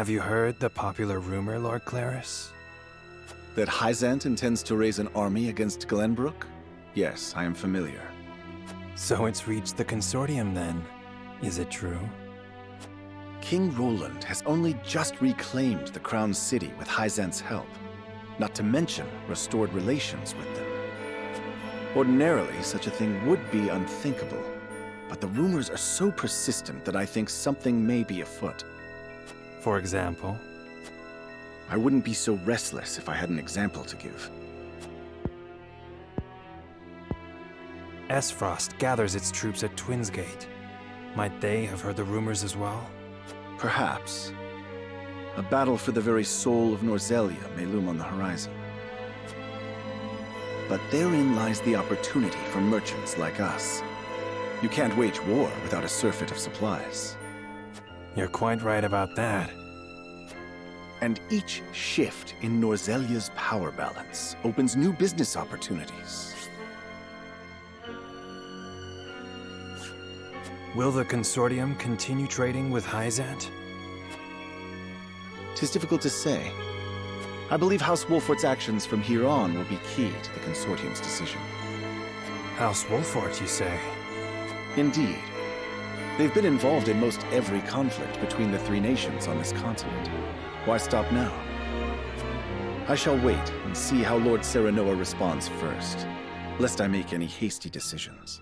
Have you heard the popular rumor, Lord Claris? That Hyzant intends to raise an army against Glenbrook? Yes, I am familiar. So it's reached the Consortium then. Is it true? King Roland has only just reclaimed the Crown City with Hyzant's help, not to mention restored relations with them. Ordinarily, such a thing would be unthinkable, but the rumors are so persistent that I think something may be afoot. For example? I wouldn't be so restless if I had an example to give. Esfrost gathers its troops at Twinsgate. Might they have heard the rumors as well? Perhaps. A battle for the very soul of Norzelia may loom on the horizon. But therein lies the opportunity for merchants like us. You can't wage war without a surfeit of supplies. You're quite right about that. And each shift in Norzelia's power balance opens new business opportunities. Will the Consortium continue trading with Hyzant? 'Tis difficult to say. I believe House Wolfort's actions from here on will be key to the Consortium's decision. House Wolfort, you say? Indeed. They've been involved in most every conflict between the three nations on this continent. Why stop now? I shall wait and see how Lord Serenoa responds first, lest I make any hasty decisions.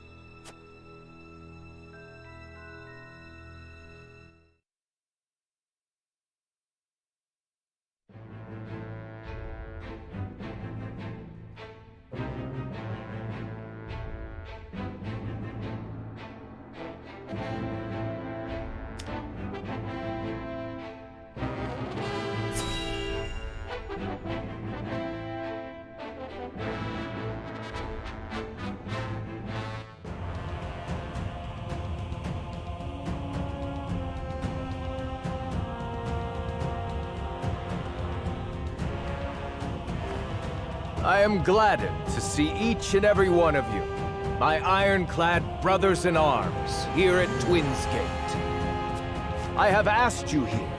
I am gladdened to see each and every one of you, my ironclad brothers in arms, here at Twinsgate. I have asked you here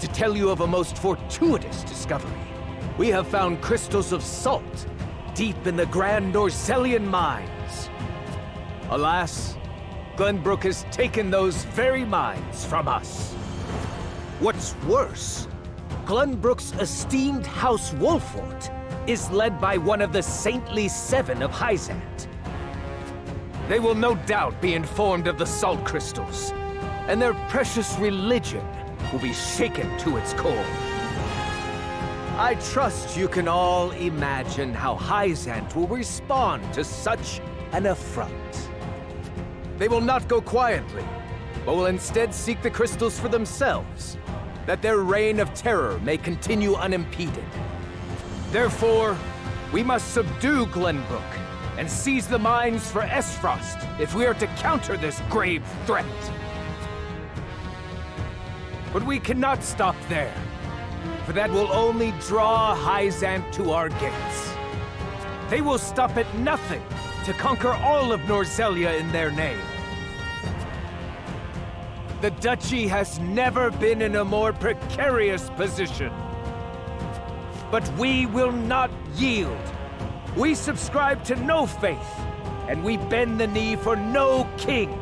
to tell you of a most fortuitous discovery. We have found crystals of salt deep in the Grand Norzelian mines. Alas, Glenbrook has taken those very mines from us. What's worse, Glenbrook's esteemed House Wolfort is led by one of the Saintly Seven of Hyzant. They will no doubt be informed of the salt crystals, and their precious religion will be shaken to its core. I trust you can all imagine how Hyzant will respond to such an affront. They will not go quietly, but will instead seek the crystals for themselves, that their reign of terror may continue unimpeded. Therefore, we must subdue Glenbrook and seize the mines for Esfrost if we are to counter this grave threat. But we cannot stop there, for that will only draw Hyzant to our gates. They will stop at nothing to conquer all of Norzelia in their name. The Duchy has never been in a more precarious position. But we will not yield. We subscribe to no faith, and we bend the knee for no king.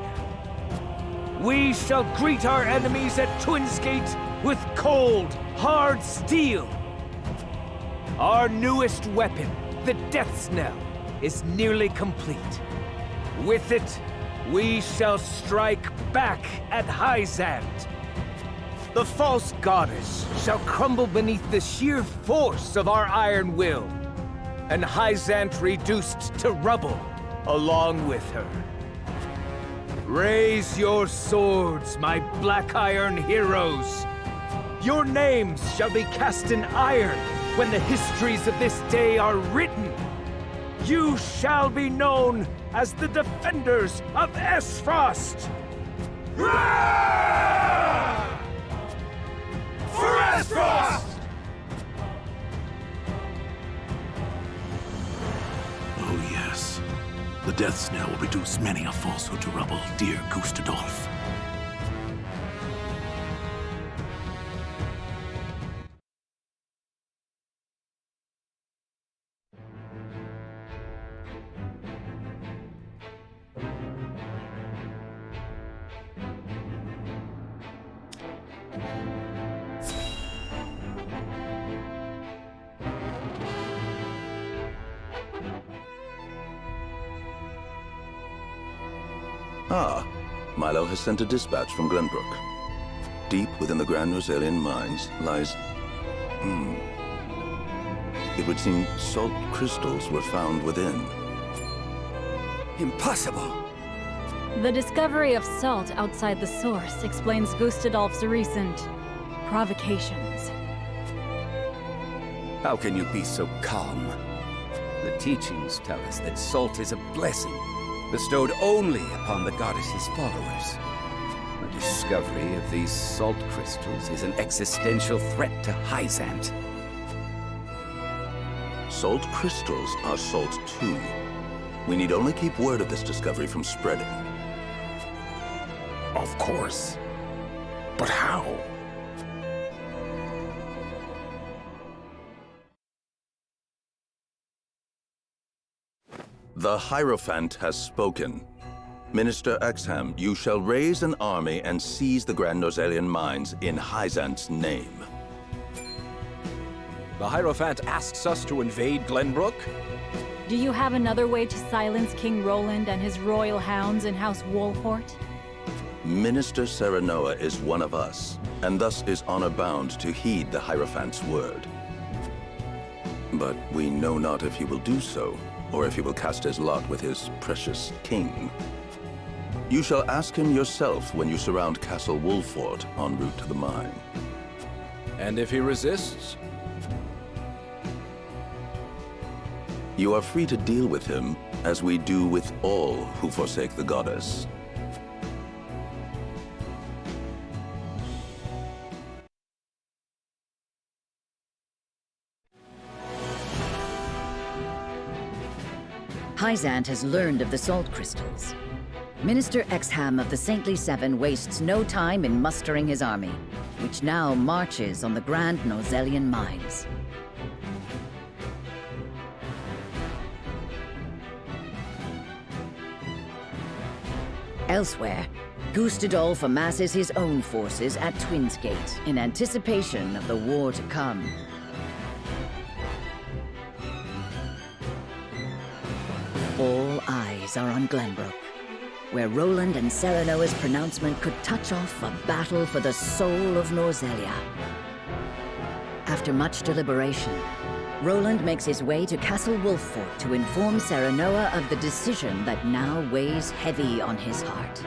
We shall greet our enemies at Twinsgate with cold, hard steel. Our newest weapon, the Death's Knell, is nearly complete. With it, we shall strike back at Hyzant. The false goddess shall crumble beneath the sheer force of our iron will, and Hyzant reduced to rubble along with her. Raise your swords, my black iron heroes. Your names shall be cast in iron when the histories of this day are written. You shall be known as the defenders of Esfrost. For Esfrost! Oh yes. The Death's Knell will reduce many a falsehood to rubble, dear Gustadolf. Ah, Milo has sent a dispatch from Glenbrook. Deep within the Grand Norzalian mines lies... It would seem salt crystals were found within. Impossible! The discovery of salt outside the source explains Gustadolf's recent provocations. How can you be so calm? The teachings tell us that salt is a blessing, bestowed only upon the goddess's followers. The discovery of these salt crystals is an existential threat to Hyzant. Salt crystals are salt too. We need only keep word of this discovery from spreading. Of course. But how? The Hierophant has spoken. Minister Exham, you shall raise an army and seize the Grand Norzalian mines in Hyzant's name. The Hierophant asks us to invade Glenbrook? Do you have another way to silence King Roland and his royal hounds in House Wolfort? Minister Serenoa is one of us, and thus is honor-bound to heed the Hierophant's word. But we know not if he will do so, or if he will cast his lot with his precious king. You shall ask him yourself when you surround Castle Wolfort en route to the mine. And if he resists? You are free to deal with him, as we do with all who forsake the goddess. Hyzant has learned of the salt crystals. Minister Exham of the Saintly Seven wastes no time in mustering his army, which now marches on the Grand Norzalian mines. Elsewhere, Gustadolf amasses his own forces at Twinsgate in anticipation of the war to come. All eyes are on Glenbrook, where Roland and Serenoa's pronouncement could touch off a battle for the soul of Norzalia. After much deliberation, Roland makes his way to Castle Wolfort to inform Serenoa of the decision that now weighs heavy on his heart.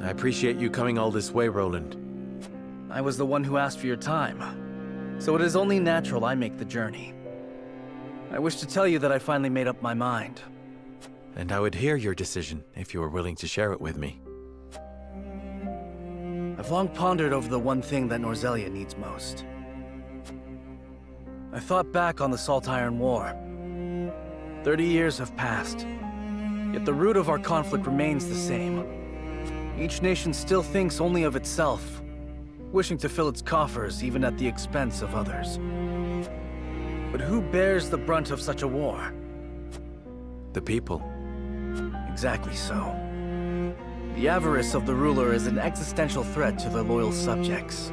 I appreciate you coming all this way, Roland. I was the one who asked for your time, so it is only natural I make the journey. I wish to tell you that I finally made up my mind. And I would hear your decision if you were willing to share it with me. I've long pondered over the one thing that Norzalia needs most. I thought back on the Salt Iron War. 30 years have passed, yet the root of our conflict remains the same. Each nation still thinks only of itself, wishing to fill its coffers even at the expense of others. But who bears the brunt of such a war? The people. Exactly so. The avarice of the ruler is an existential threat to their loyal subjects.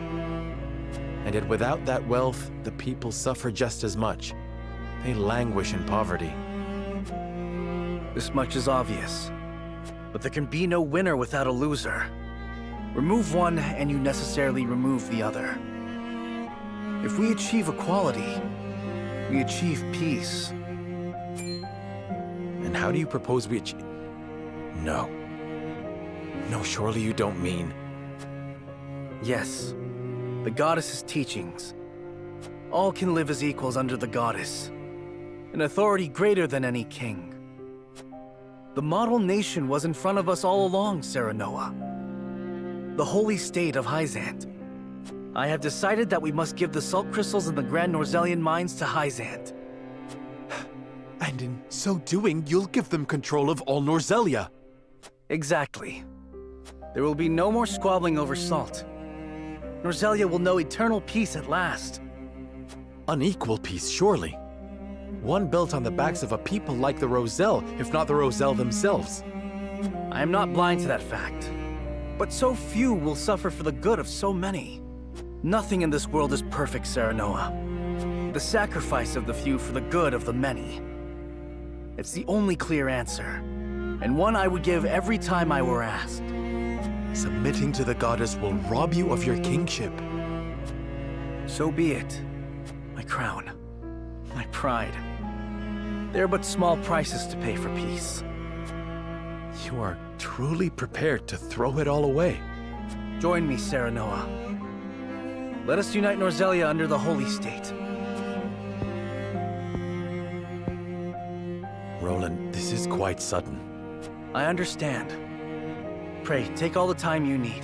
And yet without that wealth, the people suffer just as much. They languish in poverty. This much is obvious. But there can be no winner without a loser. Remove one, and you necessarily remove the other. If we achieve equality, we achieve peace. And how do you propose we achieve? No. No, surely you don't mean... Yes. The goddess's teachings. All can live as equals under the goddess. An authority greater than any king. The model nation was in front of us all along, Serenoa. The holy state of Hyzant. I have decided that we must give the salt crystals in the Grand Norzalian mines to Hyzant. And in so doing, you'll give them control of all Norzelia. Exactly. There will be no more squabbling over salt. Norzelia will know eternal peace at last. Unequal peace, surely. One built on the backs of a people like the Roselle, if not the Roselle themselves. I am not blind to that fact. But so few will suffer for the good of so many. Nothing in this world is perfect, Serenoa. The sacrifice of the few for the good of the many. It's the only clear answer, and one I would give every time I were asked. Submitting to the goddess will rob you of your kingship. So be it. My crown. My pride. They are but small prices to pay for peace. You are truly prepared to throw it all away. Join me, Serenoa. Let us unite Norzelia under the Holy State. Roland, this is quite sudden. I understand. Pray, take all the time you need.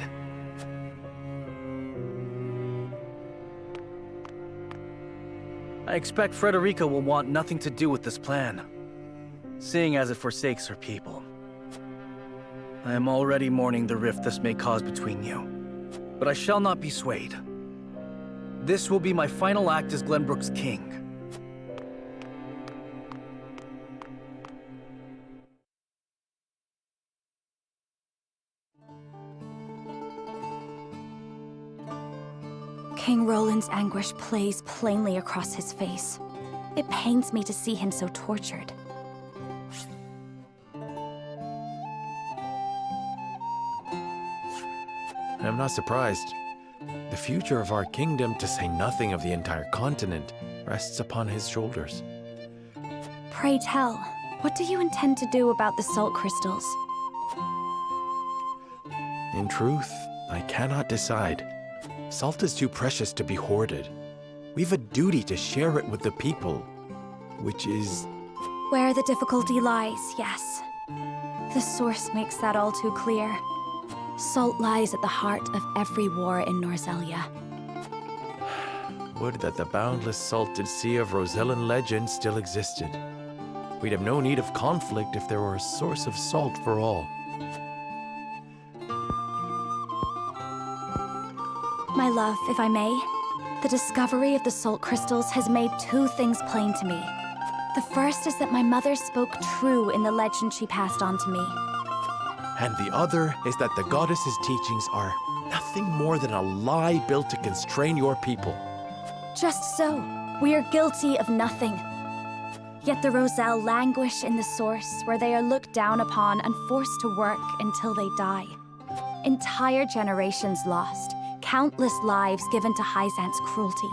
I expect Frederica will want nothing to do with this plan, seeing as it forsakes her people. I am already mourning the rift this may cause between you, but I shall not be swayed. This will be my final act as Glenbrook's king. King Roland's anguish plays plainly across his face. It pains me to see him so tortured. I'm not surprised. The future of our kingdom, to say nothing of the entire continent, rests upon his shoulders. Pray tell, what do you intend to do about the salt crystals? In truth, I cannot decide. Salt is too precious to be hoarded. We've a duty to share it with the people, which is... Where the difficulty lies, yes. The source makes that all too clear. Salt lies at the heart of every war in Norzelia. Would that the boundless salted sea of Rosellan legend still existed. We'd have no need of conflict if there were a source of salt for all. My love, if I may, the discovery of the salt crystals has made two things plain to me. The first is that my mother spoke true in the legend she passed on to me. And the other is that the goddess's teachings are nothing more than a lie built to constrain your people. Just so, we are guilty of nothing. Yet the Roselle languish in the source, where they are looked down upon and forced to work until they die. Entire generations lost, countless lives given to Hyzant's cruelty.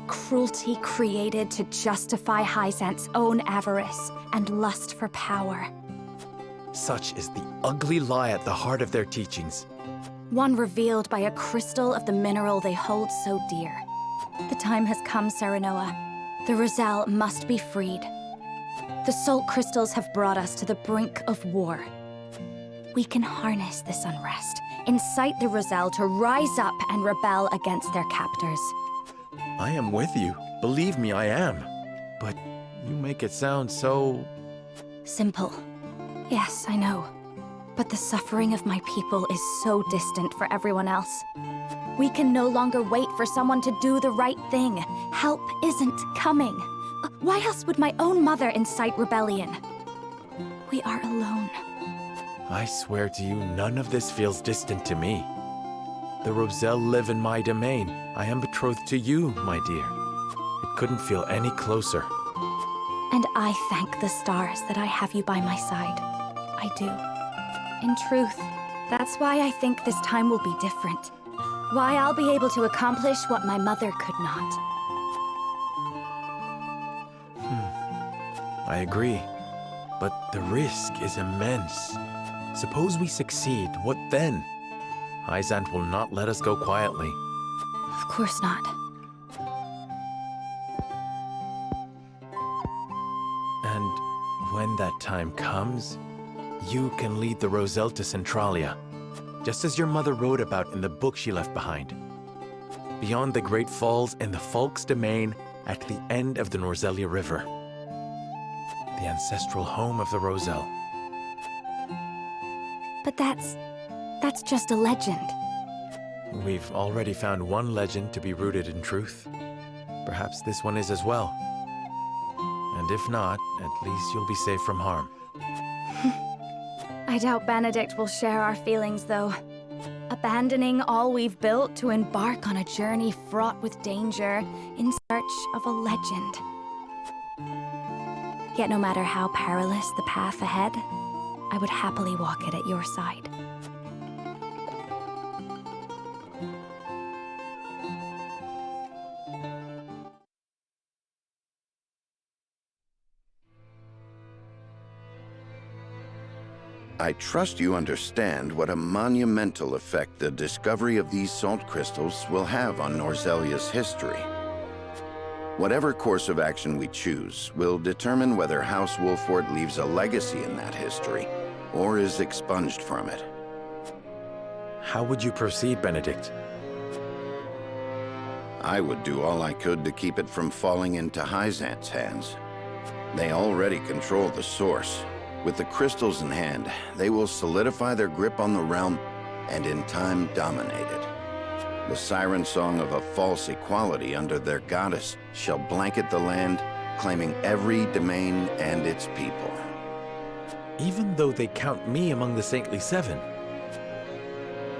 Cruelty created to justify Hyzant's own avarice and lust for power. Such is the ugly lie at the heart of their teachings. One revealed by a crystal of the mineral they hold so dear. The time has come, Serenoa. The Roselle must be freed. The salt crystals have brought us to the brink of war. We can harness this unrest, incite the Roselle to rise up and rebel against their captors. I am with you. Believe me, I am. But you make it sound so... Simple. Yes, I know. But the suffering of my people is so distant for everyone else. We can no longer wait for someone to do the right thing. Help isn't coming. Why else would my own mother incite rebellion? We are alone. I swear to you, none of this feels distant to me. The Roselle live in my domain. I am betrothed to you, my dear. It couldn't feel any closer. And I thank the stars that I have you by my side. I do. In truth, that's why I think this time will be different. Why I'll be able to accomplish what my mother could not. I agree. But the risk is immense. Suppose we succeed, what then? Hyzant will not let us go quietly. Of course not. And when that time comes, you can lead the Roselle to Centralia, just as your mother wrote about in the book she left behind. Beyond the Great Falls in the Falk's domain at the end of the Norzelia River. the ancestral home of the Roselle. But that's just a legend. We've already found one legend to be rooted in truth. Perhaps this one is as well. And if not, at least you'll be safe from harm. I doubt Benedict will share our feelings, though. Abandoning all we've built to embark on a journey fraught with danger in search of a legend. Yet no matter how perilous the path ahead, I would happily walk it at your side. I trust you understand what a monumental effect the discovery of these salt crystals will have on Norzelia's history. Whatever course of action we choose will determine whether House Wolffort leaves a legacy in that history, or is expunged from it. How would you proceed, Benedict? I would do all I could to keep it from falling into Hyzant's hands. They already control the source. With the crystals in hand, they will solidify their grip on the realm and in time dominate it. The siren song of a false equality under their goddess shall blanket the land, claiming every domain and its people. Even though they count me among the Saintly Seven?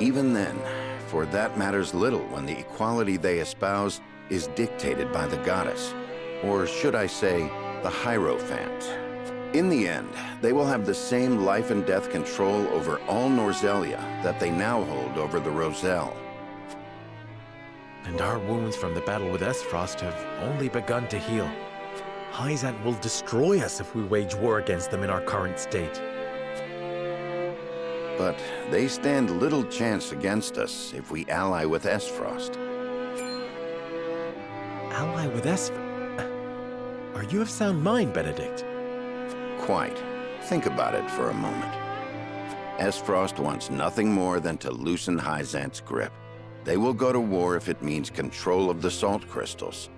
Even then, for that matters little when the equality they espouse is dictated by the goddess, or should I say, the Hierophant. In the end, they will have the same life and death control over all Norzelia that they now hold over the Roselle. And our wounds from the battle with Esfrost have only begun to heal. Hyzant will destroy us if we wage war against them in our current state. But they stand little chance against us if we ally with Esfrost. Ally with Esfrost? Are you of sound mind, Benedict? Quite. Think about it for a moment. Esfrost wants nothing more than to loosen Hyzant's grip. They will go to war if it means control of the salt crystals.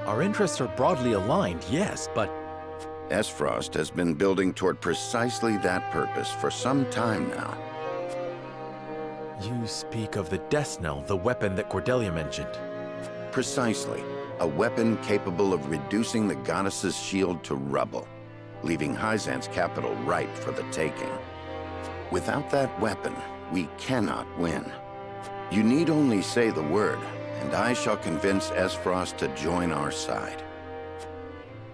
Our interests are broadly aligned, yes, but... Esfrost has been building toward precisely that purpose for some time now. You speak of the Death Knell, the weapon that Cordelia mentioned. Precisely. A weapon capable of reducing the goddess's shield to rubble, leaving Hyzant's capital ripe for the taking. Without that weapon, we cannot win. You need only say the word, and I shall convince Esfrost to join our side.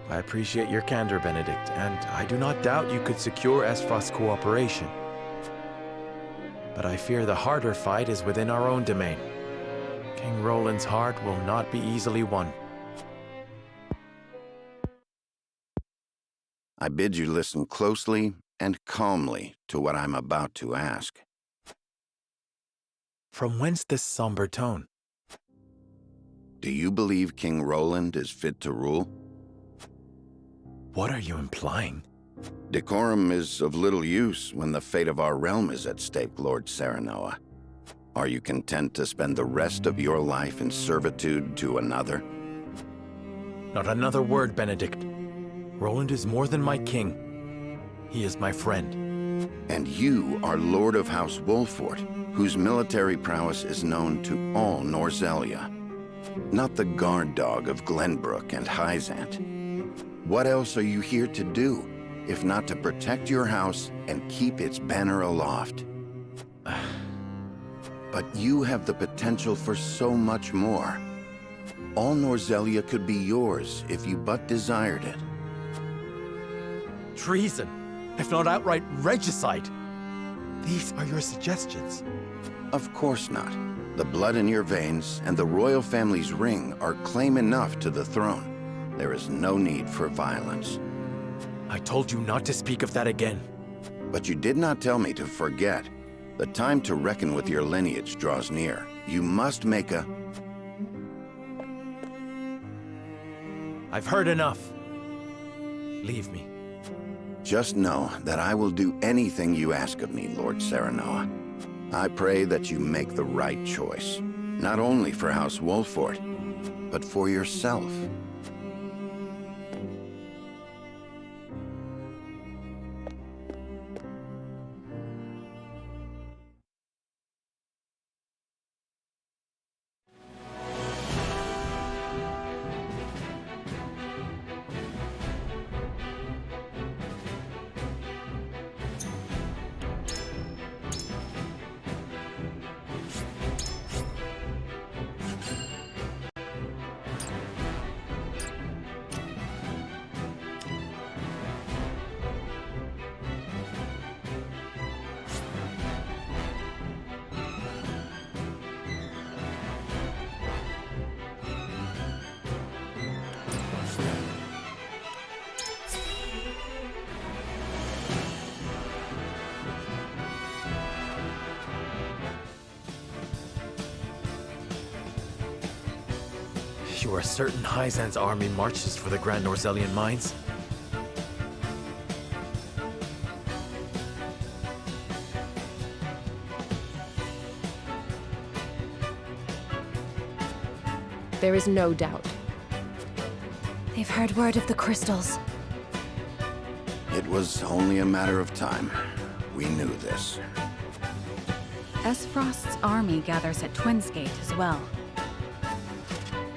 I appreciate your candor, Benedict, and I do not doubt you could secure Esfrost's cooperation. But I fear the harder fight is within our own domain. King Roland's heart will not be easily won. I bid you listen closely and calmly to what I'm about to ask. From whence this somber tone? Do you believe King Roland is fit to rule? What are you implying? Decorum is of little use when the fate of our realm is at stake, Lord Serenoa. Are you content to spend the rest of your life in servitude to another? Not another word, Benedict. Roland is more than my king. He is my friend. And you are Lord of House Wolffort, whose military prowess is known to all Norzelia. Not the guard dog of Glenbrook and Hyzant. What else are you here to do, if not to protect your house and keep its banner aloft? But you have the potential for so much more. All Norzelia could be yours if you but desired it. Treason, if not outright regicide. These are your suggestions. Of course not. The blood in your veins and the royal family's ring are claim enough to the throne. There is no need for violence. I told you not to speak of that again. But you did not tell me to forget. The time to reckon with your lineage draws near. You must make a... I've heard enough. Leave me. Just know that I will do anything you ask of me, Lord Serenoa. I pray that you make the right choice, not only for House Wolffort, but for yourself. You are certain Hyzan's army marches for the Grand Norzelian mines? There is no doubt. They've heard word of the crystals. It was only a matter of time. We knew this. Esfrost's army gathers at Twinsgate as well.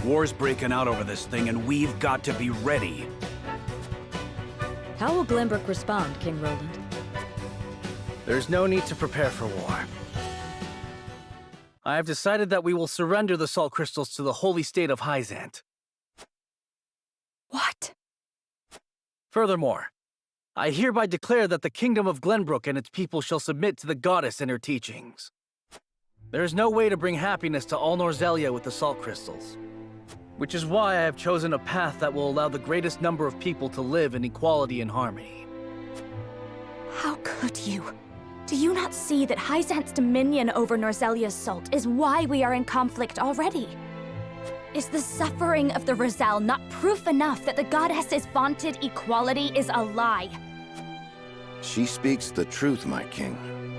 War's breaking out over this thing, and we've got to be ready. How will Glenbrook respond, King Roland? There's no need to prepare for war. I have decided that we will surrender the salt crystals to the holy state of Hyzant. What? Furthermore, I hereby declare that the kingdom of Glenbrook and its people shall submit to the goddess and her teachings. There is no way to bring happiness to all Norzelia with the salt crystals, which is why I have chosen a path that will allow the greatest number of people to live in equality and harmony. How could you? Do you not see that Hyzant's dominion over Norzelia's salt is why we are in conflict already? Is the suffering of the Rosal not proof enough that the goddess's vaunted equality is a lie? She speaks the truth, my king.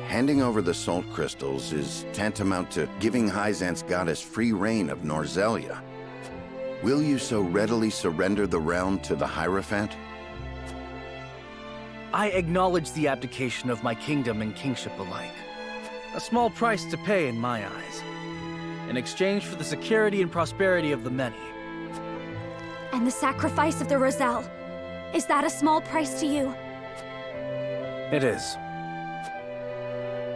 Handing over the salt crystals is tantamount to giving Hyzant's goddess free reign of Norzelia. Will you so readily surrender the realm to the Hierophant? I acknowledge the abdication of my kingdom and kingship alike. A small price to pay in my eyes, in exchange for the security and prosperity of the many. And the sacrifice of the Rosal, is that a small price to you? It is.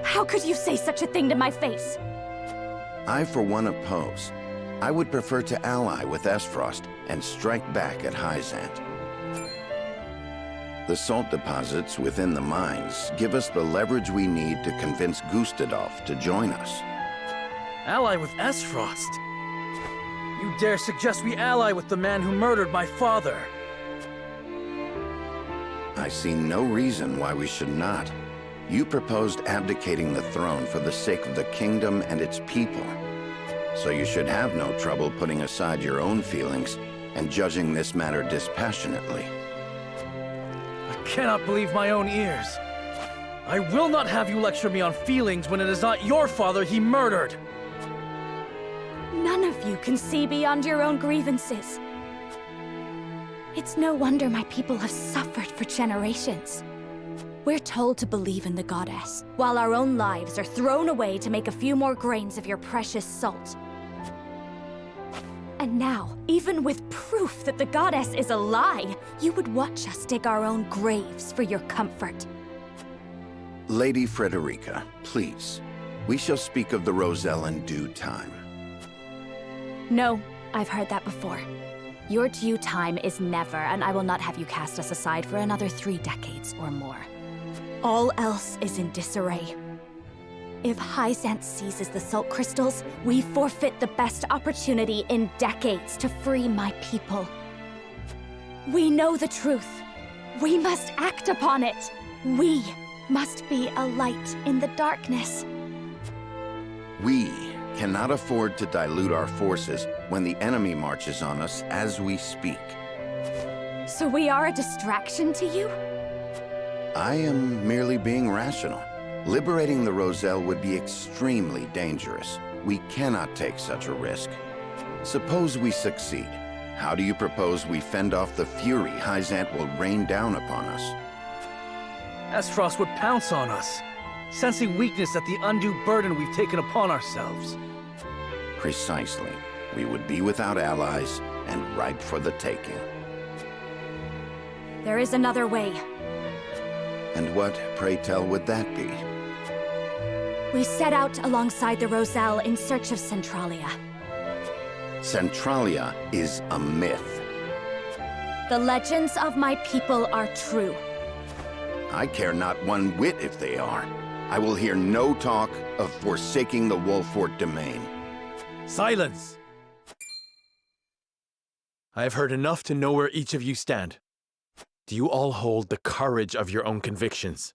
How could you say such a thing to my face? I, for one, oppose. I would prefer to ally with Esfrost and strike back at Hyzant. The salt deposits within the mines give us the leverage we need to convince Gustadolf to join us. Ally with Esfrost? You dare suggest we ally with the man who murdered my father? I see no reason why we should not. You proposed abdicating the throne for the sake of the kingdom and its people. So you should have no trouble putting aside your own feelings and judging this matter dispassionately. I cannot believe my own ears. I will not have you lecture me on feelings when it is not your father he murdered. None of you can see beyond your own grievances. It's no wonder my people have suffered for generations. We're told to believe in the goddess, while our own lives are thrown away to make a few more grains of your precious salt. And now, even with proof that the goddess is a lie, you would watch us dig our own graves for your comfort. Lady Frederica, please. We shall speak of the Rosal in due time. No, I've heard that before. Your due time is never, and I will not have you cast us aside for another 3 decades or more. All else is in disarray. If Hyzant seizes the salt crystals, we forfeit the best opportunity in decades to free my people. We know the truth. We must act upon it. We must be a light in the darkness. We cannot afford to dilute our forces when the enemy marches on us as we speak. So we are a distraction to you? I am merely being rational. Liberating the Rosal would be extremely dangerous. We cannot take such a risk. Suppose we succeed. How do you propose we fend off the fury Hyzant will rain down upon us? Esfrost would pounce on us, sensing weakness at the undue burden we've taken upon ourselves. Precisely. We would be without allies and ripe for the taking. There is another way. And what, pray tell, would that be? We set out alongside the Roselle in search of Centralia. Centralia is a myth. The legends of my people are true. I care not one whit if they are. I will hear no talk of forsaking the Wolfort domain. Silence! I have heard enough to know where each of you stand. Do you all hold the courage of your own convictions?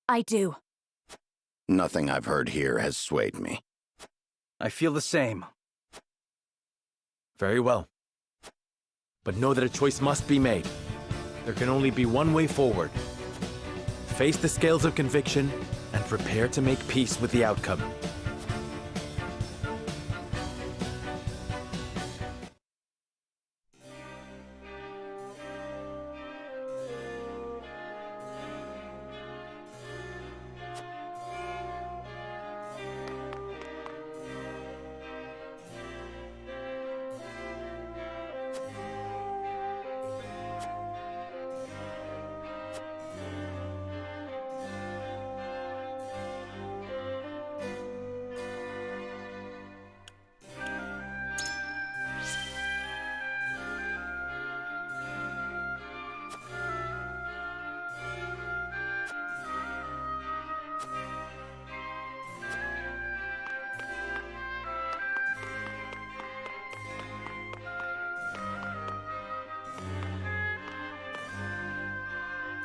I do. Nothing I've heard here has swayed me. I feel the same. Very well. But know that a choice must be made. There can only be one way forward. Face the scales of conviction and prepare to make peace with the outcome.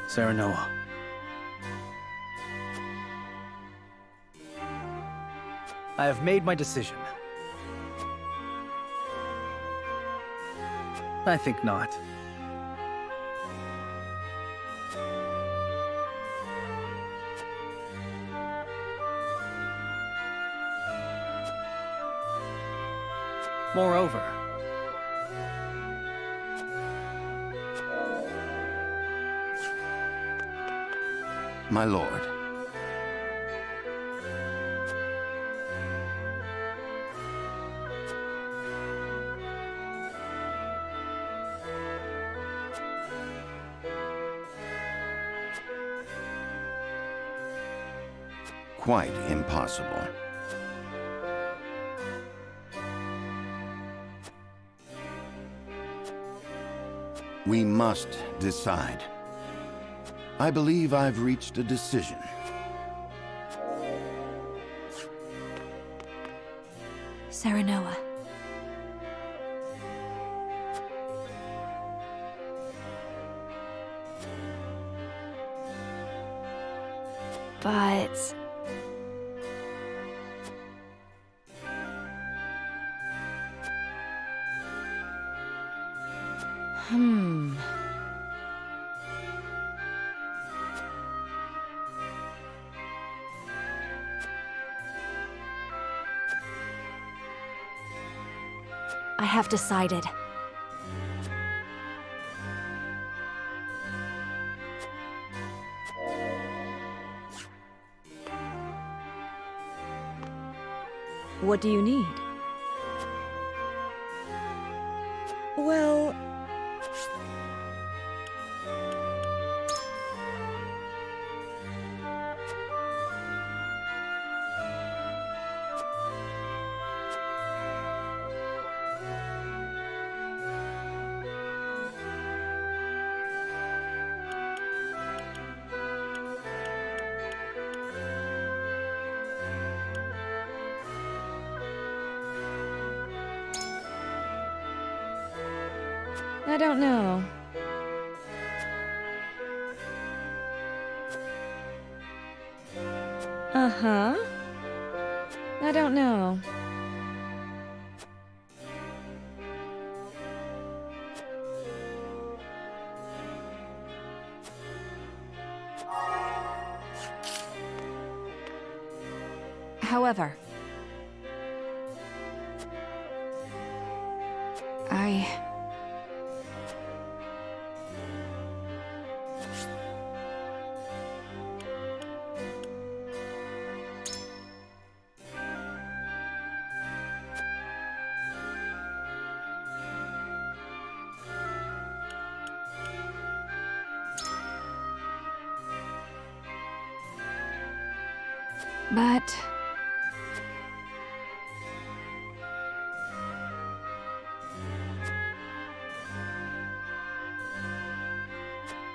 Serenoa. I have made my decision. I think not. Moreover, My lord. Quite impossible. We must decide. I believe I've reached a decision. Serenoa. But... I have decided. What do you need? Well... I don't know. Uh-huh. I don't know. However, sorry. But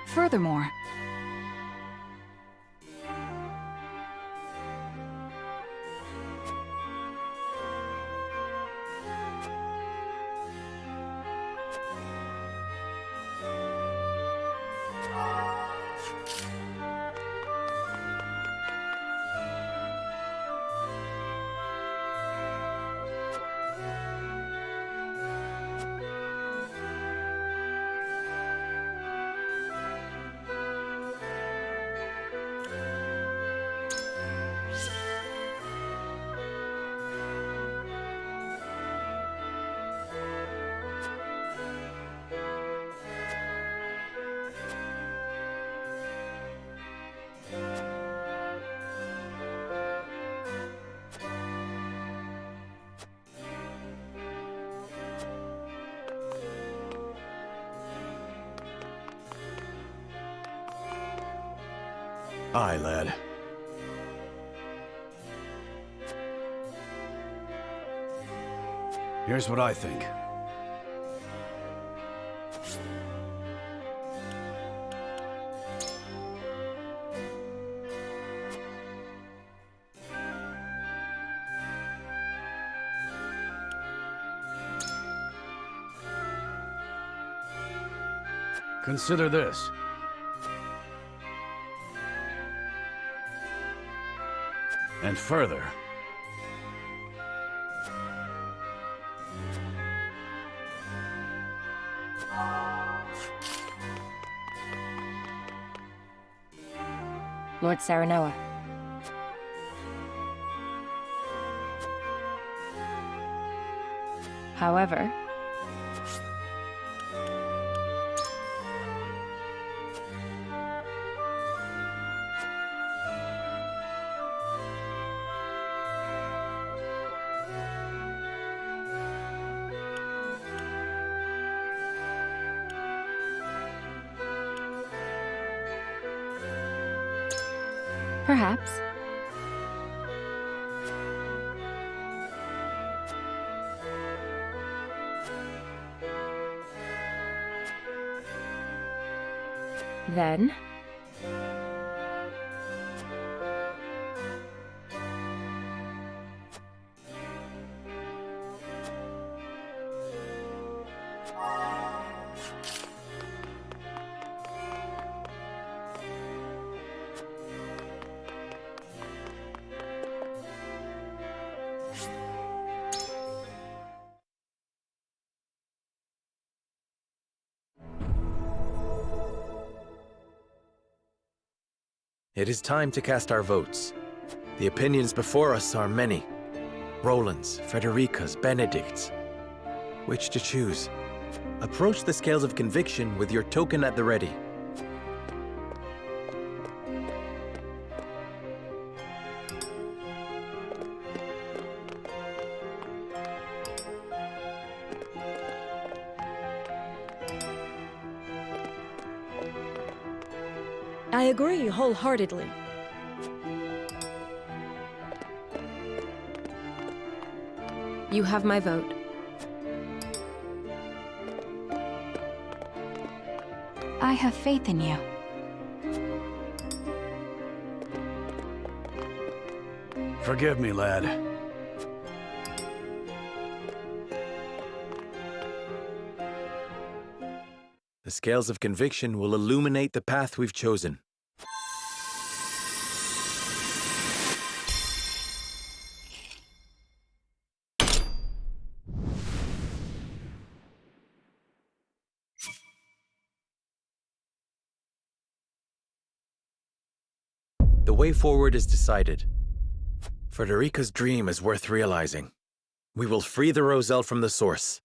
furthermore, Aye, lad. Here's what I think. Consider this. And further, Lord Serenoa. However, perhaps. then It is time to cast our votes. The opinions before us are many. Roland's, Frederica's, Benedict's. Which to choose? Approach the scales of conviction with your token at the ready. I agree wholeheartedly. you have my vote. I have faith in you. forgive me, lad. The scales of conviction will illuminate the path we've chosen. The way forward is decided. Frederica's dream is worth realizing. We will free the Roselle from the source.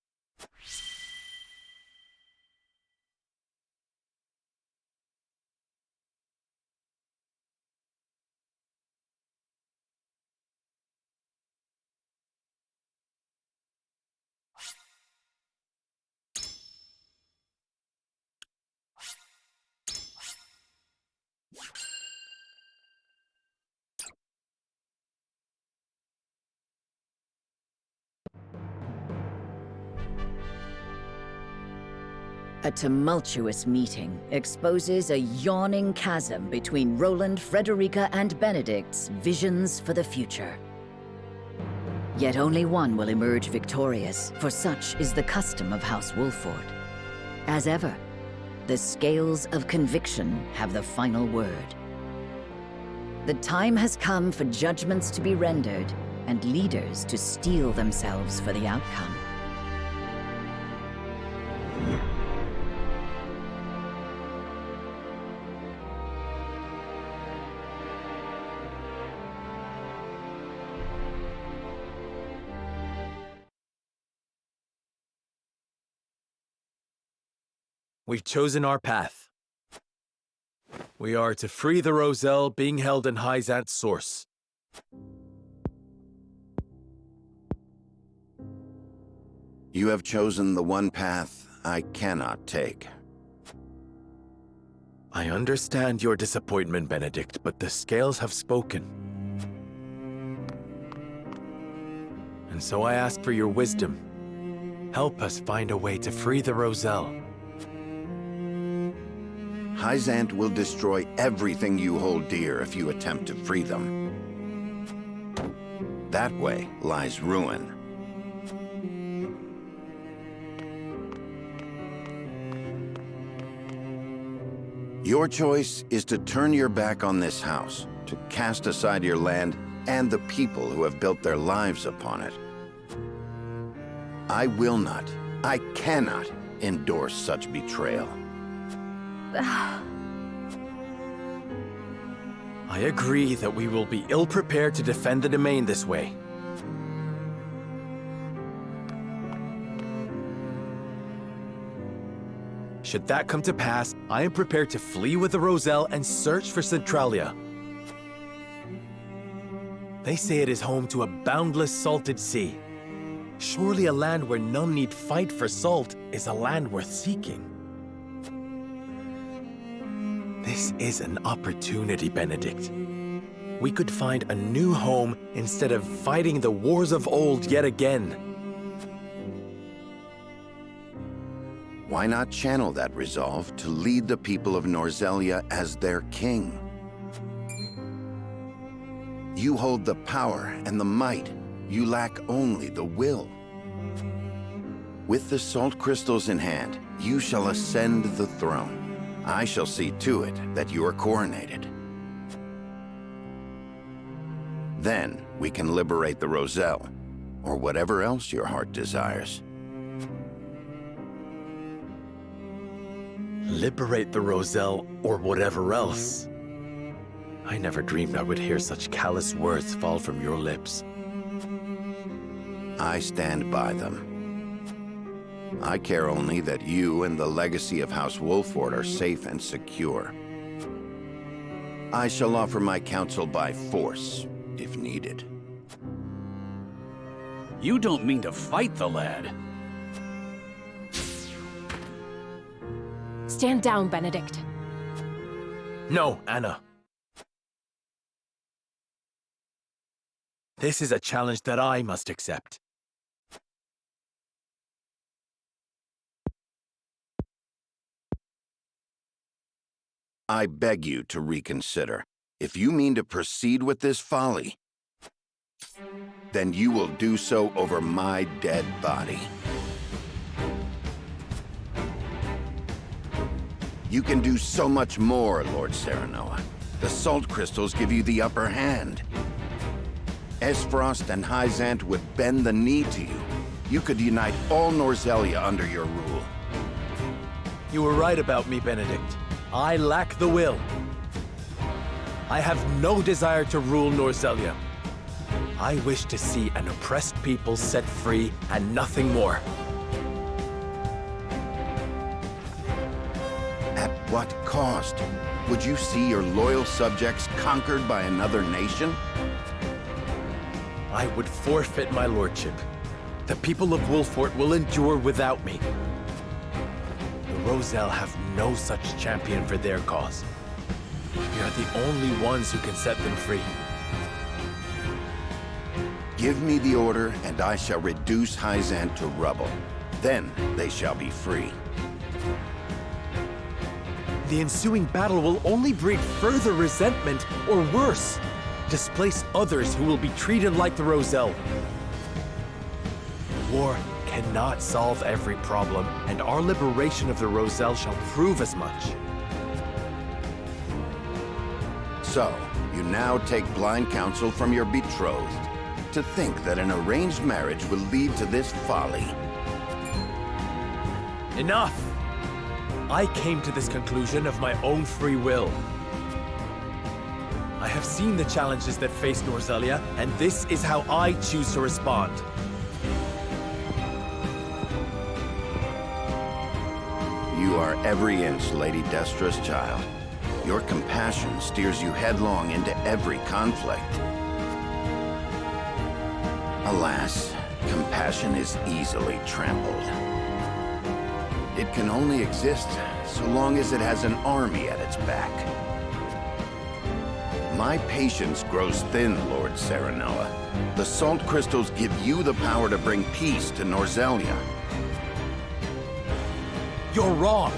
A tumultuous meeting exposes a yawning chasm between Roland, Frederica, and Benedict's visions for the future. Yet only one will emerge victorious, for such is the custom of House Wolffort. As ever, the scales of conviction have the final word. The time has come for judgments to be rendered and leaders to steel themselves for the outcome. We've chosen our path. We are to free the Roselle being held in Hyzant's source. You have chosen the one path I cannot take. I understand your disappointment, Benedict, but the scales have spoken. And so I ask for your wisdom. Help us find a way to free the Roselle. Hyzant will destroy everything you hold dear if you attempt to free them. That way lies ruin. Your choice is to turn your back on this house, to cast aside your land and the people who have built their lives upon it. I will not, I cannot endorse such betrayal. I agree that we will be ill-prepared to defend the domain this way. Should that come to pass, I am prepared to flee with the Roselle and search for Centralia. They say it is home to a boundless salted sea. Surely a land where none need fight for salt is a land worth seeking. This is an opportunity, Benedict. We could find a new home instead of fighting the wars of old yet again. Why not channel that resolve to lead the people of Norzelia as their king? You hold the power and the might. You lack only the will. With the salt crystals in hand, you shall ascend the throne. I shall see to it that you are coronated. Then we can liberate the Roselle, or whatever else your heart desires. Liberate the Roselle, or whatever else. I never dreamed I would hear such callous words fall from your lips. I stand by them. I care only that you and the legacy of House Wolffort are safe and secure. I shall offer my counsel by force, if needed. You don't mean to fight the lad. Stand down, Benedict. No, Anna. This is a challenge that I must accept. I beg you to reconsider. If you mean to proceed with this folly, then you will do so over my dead body. You can do so much more, Lord Serenoa. The salt crystals give you the upper hand. Esfrost and Hyzant would bend the knee to you. You could unite all Norzelia under your rule. You were right about me, Benedict. I lack the will. I have no desire to rule Norzelia. I wish to see an oppressed people set free and nothing more. At what cost? Would you see your loyal subjects conquered by another nation? I would forfeit my lordship. The people of Wolffort will endure without me. The Roselle have no such champion for their cause. We are the only ones who can set them free. Give me the order, and I shall reduce Hyzant to rubble. Then they shall be free. The ensuing battle will only breed further resentment, or worse, displace others who will be treated like the Roselle. War cannot solve every problem, and our liberation of the Roselle shall prove as much. So, you now take blind counsel from your betrothed. To think that an arranged marriage will lead to this folly. Enough! I came to this conclusion of my own free will. I have seen the challenges that face Norzelia, and this is how I choose to respond. You are every inch Lady Destra's child. Your compassion steers you headlong into every conflict. Alas, compassion is easily trampled. It can only exist so long as it has an army at its back. My patience grows thin, Lord Serenoa. The salt crystals give you the power to bring peace to Norzelia. You're wrong.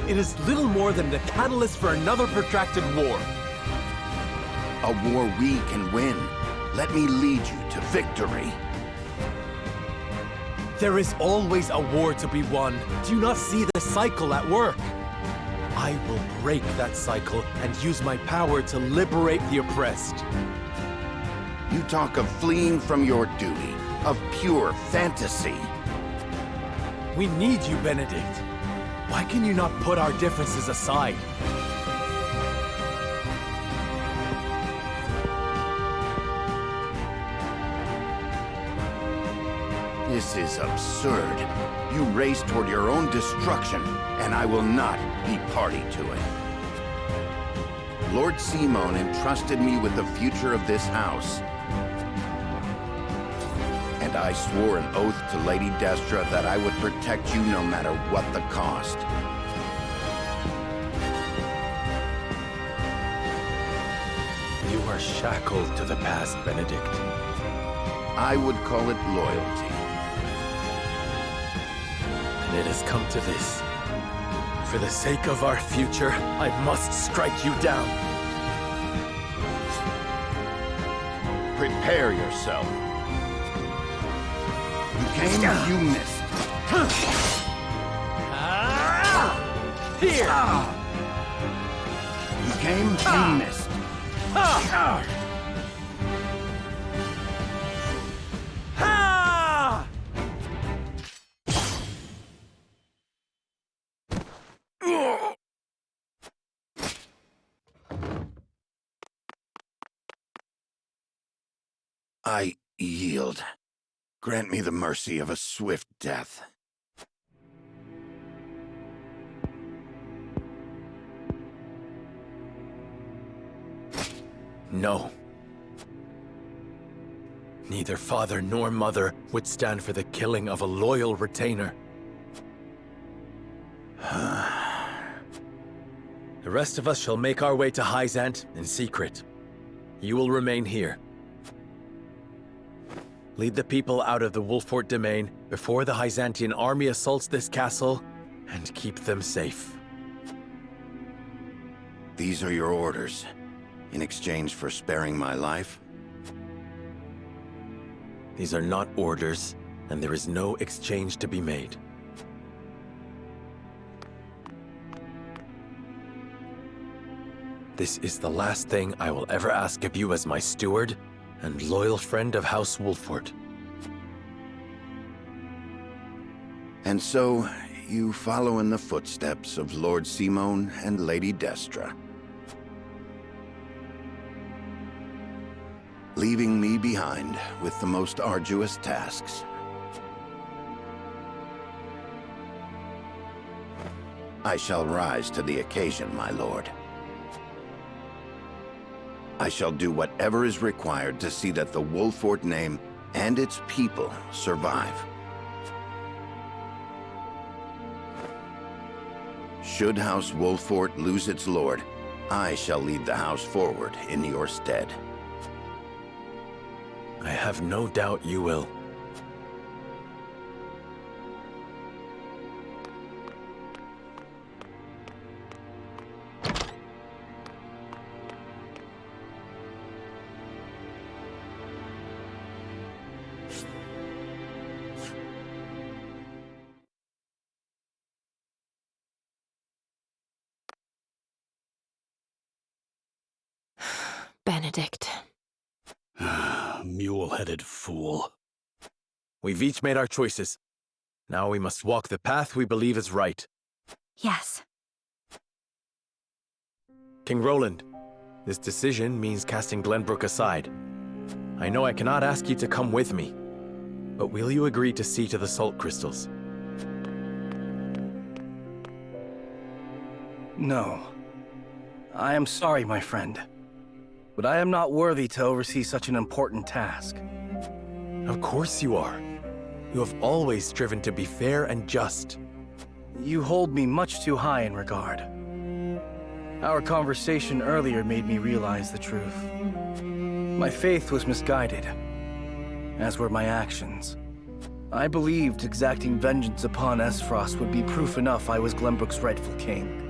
It is little more than the catalyst for another protracted war. A war we can win. Let me lead you to victory. There is always a war to be won. Do you not see the cycle at work? I will break that cycle and use my power to liberate the oppressed. You talk of fleeing from your duty, of pure fantasy. We need you, Benedict. Why can you not put our differences aside? This is absurd. You race toward your own destruction, and I will not be party to it. Lord Simon entrusted me with the future of this house. And I swore an oath to Lady Destra that I would protect you no matter what the cost. You are shackled to the past, Benedict. I would call it loyalty. And it has come to this. For the sake of our future, I must strike you down. Prepare yourself. You came, you missed. Here! You came, you missed. I yield. Grant me the mercy of a swift death. No. Neither father nor mother would stand for the killing of a loyal retainer. The rest of us shall make our way to Hyzant in secret. You will remain here. Lead the people out of the Wolffort domain before the Hyzantian army assaults this castle, and keep them safe. These are your orders, in exchange for sparing my life? These are not orders, and there is no exchange to be made. This is the last thing I will ever ask of you as my steward and loyal friend of House Wolffort. And so, you follow in the footsteps of Lord Simon and Lady Destra, leaving me behind with the most arduous tasks. I shall rise to the occasion, my lord. I shall do whatever is required to see that the Wolffort name and its people survive. Should House Wolffort lose its lord, I shall lead the house forward in your stead. I have no doubt you will. Mule-headed fool. We've each made our choices. Now we must walk the path we believe is right. Yes. King Roland, this decision means casting Glenbrook aside. I know I cannot ask you to come with me, but will you agree to see to the salt crystals? No. I am sorry, my friend. But I am not worthy to oversee such an important task. Of course you are. You have always striven to be fair and just. You hold me much too high in regard. Our conversation earlier made me realize the truth. My faith was misguided, as were my actions. I believed exacting vengeance upon Esfrost would be proof enough I was Glenbrook's rightful king.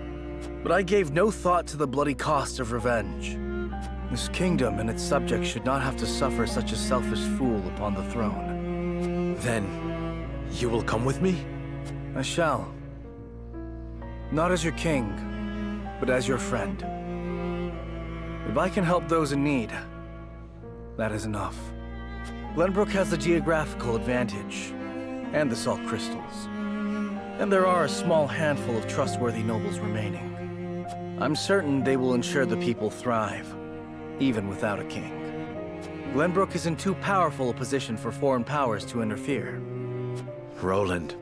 But I gave no thought to the bloody cost of revenge. This kingdom and its subjects should not have to suffer such a selfish fool upon the throne. Then, you will come with me? I shall. Not as your king, but as your friend. If I can help those in need, that is enough. Glenbrook has the geographical advantage, and the salt crystals. And there are a small handful of trustworthy nobles remaining. I'm certain they will ensure the people thrive, even without a king. Glenbrook is in too powerful a position for foreign powers to interfere. Roland.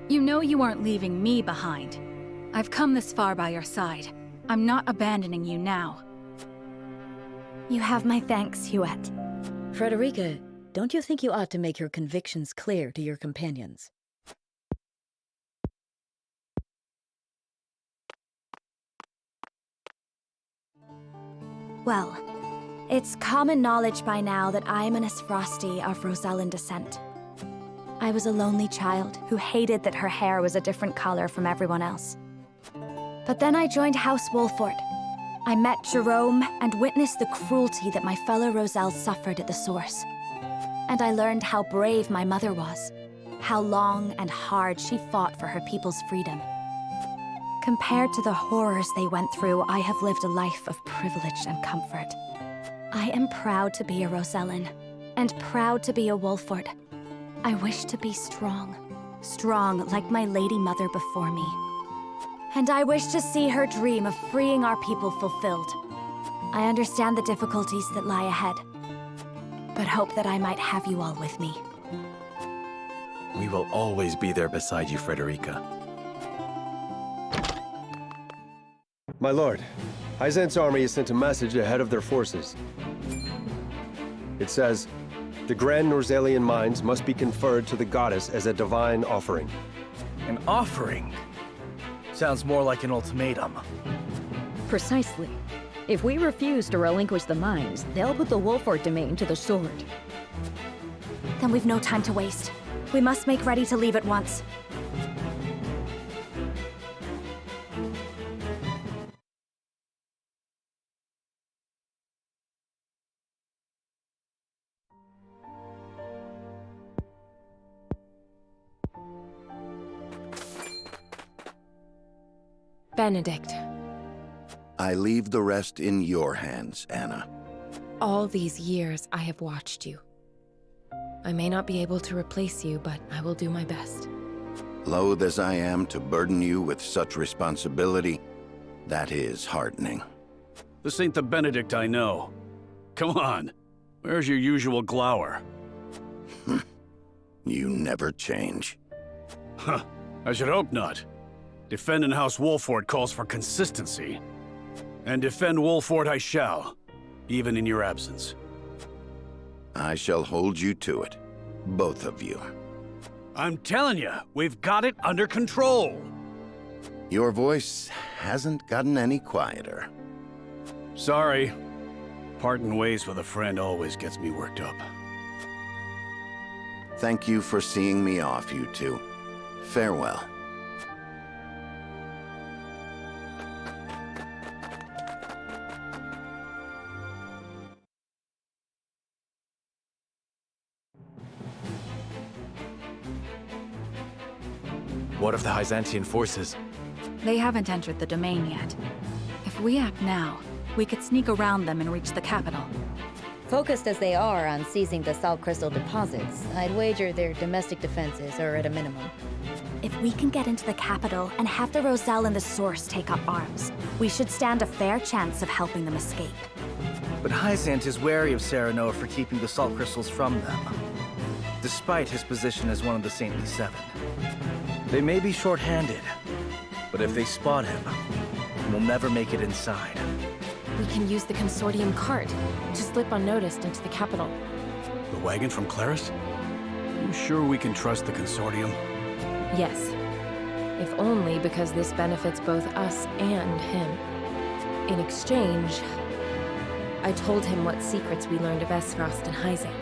You know you aren't leaving me behind. I've come this far by your side. I'm not abandoning you now. You have my thanks, Huet. Frederica, don't you think you ought to make your convictions clear to your companions? Well, it's common knowledge by now that I'm an Esfrosti of Rosellan descent. I was a lonely child who hated that her hair was a different color from everyone else. But then I joined House Wolford. I met Jerome and witnessed the cruelty that my fellow Roselle suffered at the source. And I learned how brave my mother was, how long and hard she fought for her people's freedom. Compared to the horrors they went through, I have lived a life of privilege and comfort. I am proud to be a Rosellan, and proud to be a Wolford. I wish to be strong, strong like my lady mother before me. And I wish to see her dream of freeing our people fulfilled. I understand the difficulties that lie ahead, but hope that I might have you all with me. We will always be there beside you, Frederica. My lord, Hyzant's army has sent a message ahead of their forces. It says, the Grand Norzalian mines must be conferred to the goddess as a divine offering. An offering? Sounds more like an ultimatum. Precisely. If we refuse to relinquish the mines, they'll put the Wolford domain to the sword. Then we've no time to waste. We must make ready to leave at once. Benedict. I leave the rest in your hands, Anna. All these years I have watched you. I may not be able to replace you, but I will do my best. Loath as I am to burden you with such responsibility, that is heartening. This ain't the Benedict I know. Come on, where's your usual glower? You never change. Huh, I should hope not. Defending House Wolford calls for consistency. And defend Wolford I shall, even in your absence. I shall hold you to it, both of you. I'm telling you, we've got it under control. Your voice hasn't gotten any quieter. Sorry. Parting ways with a friend always gets me worked up. Thank you for seeing me off, you two. Farewell. What of the Hyzantian forces? They haven't entered the domain yet. If we act now, we could sneak around them and reach the capital. Focused as they are on seizing the salt crystal deposits, I'd wager their domestic defenses are at a minimum. If we can get into the capital and have the Roselle and the Source take up arms, we should stand a fair chance of helping them escape. But Hyzant is wary of Serenoa for keeping the salt crystals from them, despite his position as one of the Saintly Seven. They may be short-handed, but if they spot him, we'll never make it inside. We can use the Consortium cart to slip unnoticed into the capital. The wagon from Claris? You sure we can trust the Consortium? Yes. If only because this benefits both us and him. In exchange, I told him what secrets we learned of Esfrost and Hyzant.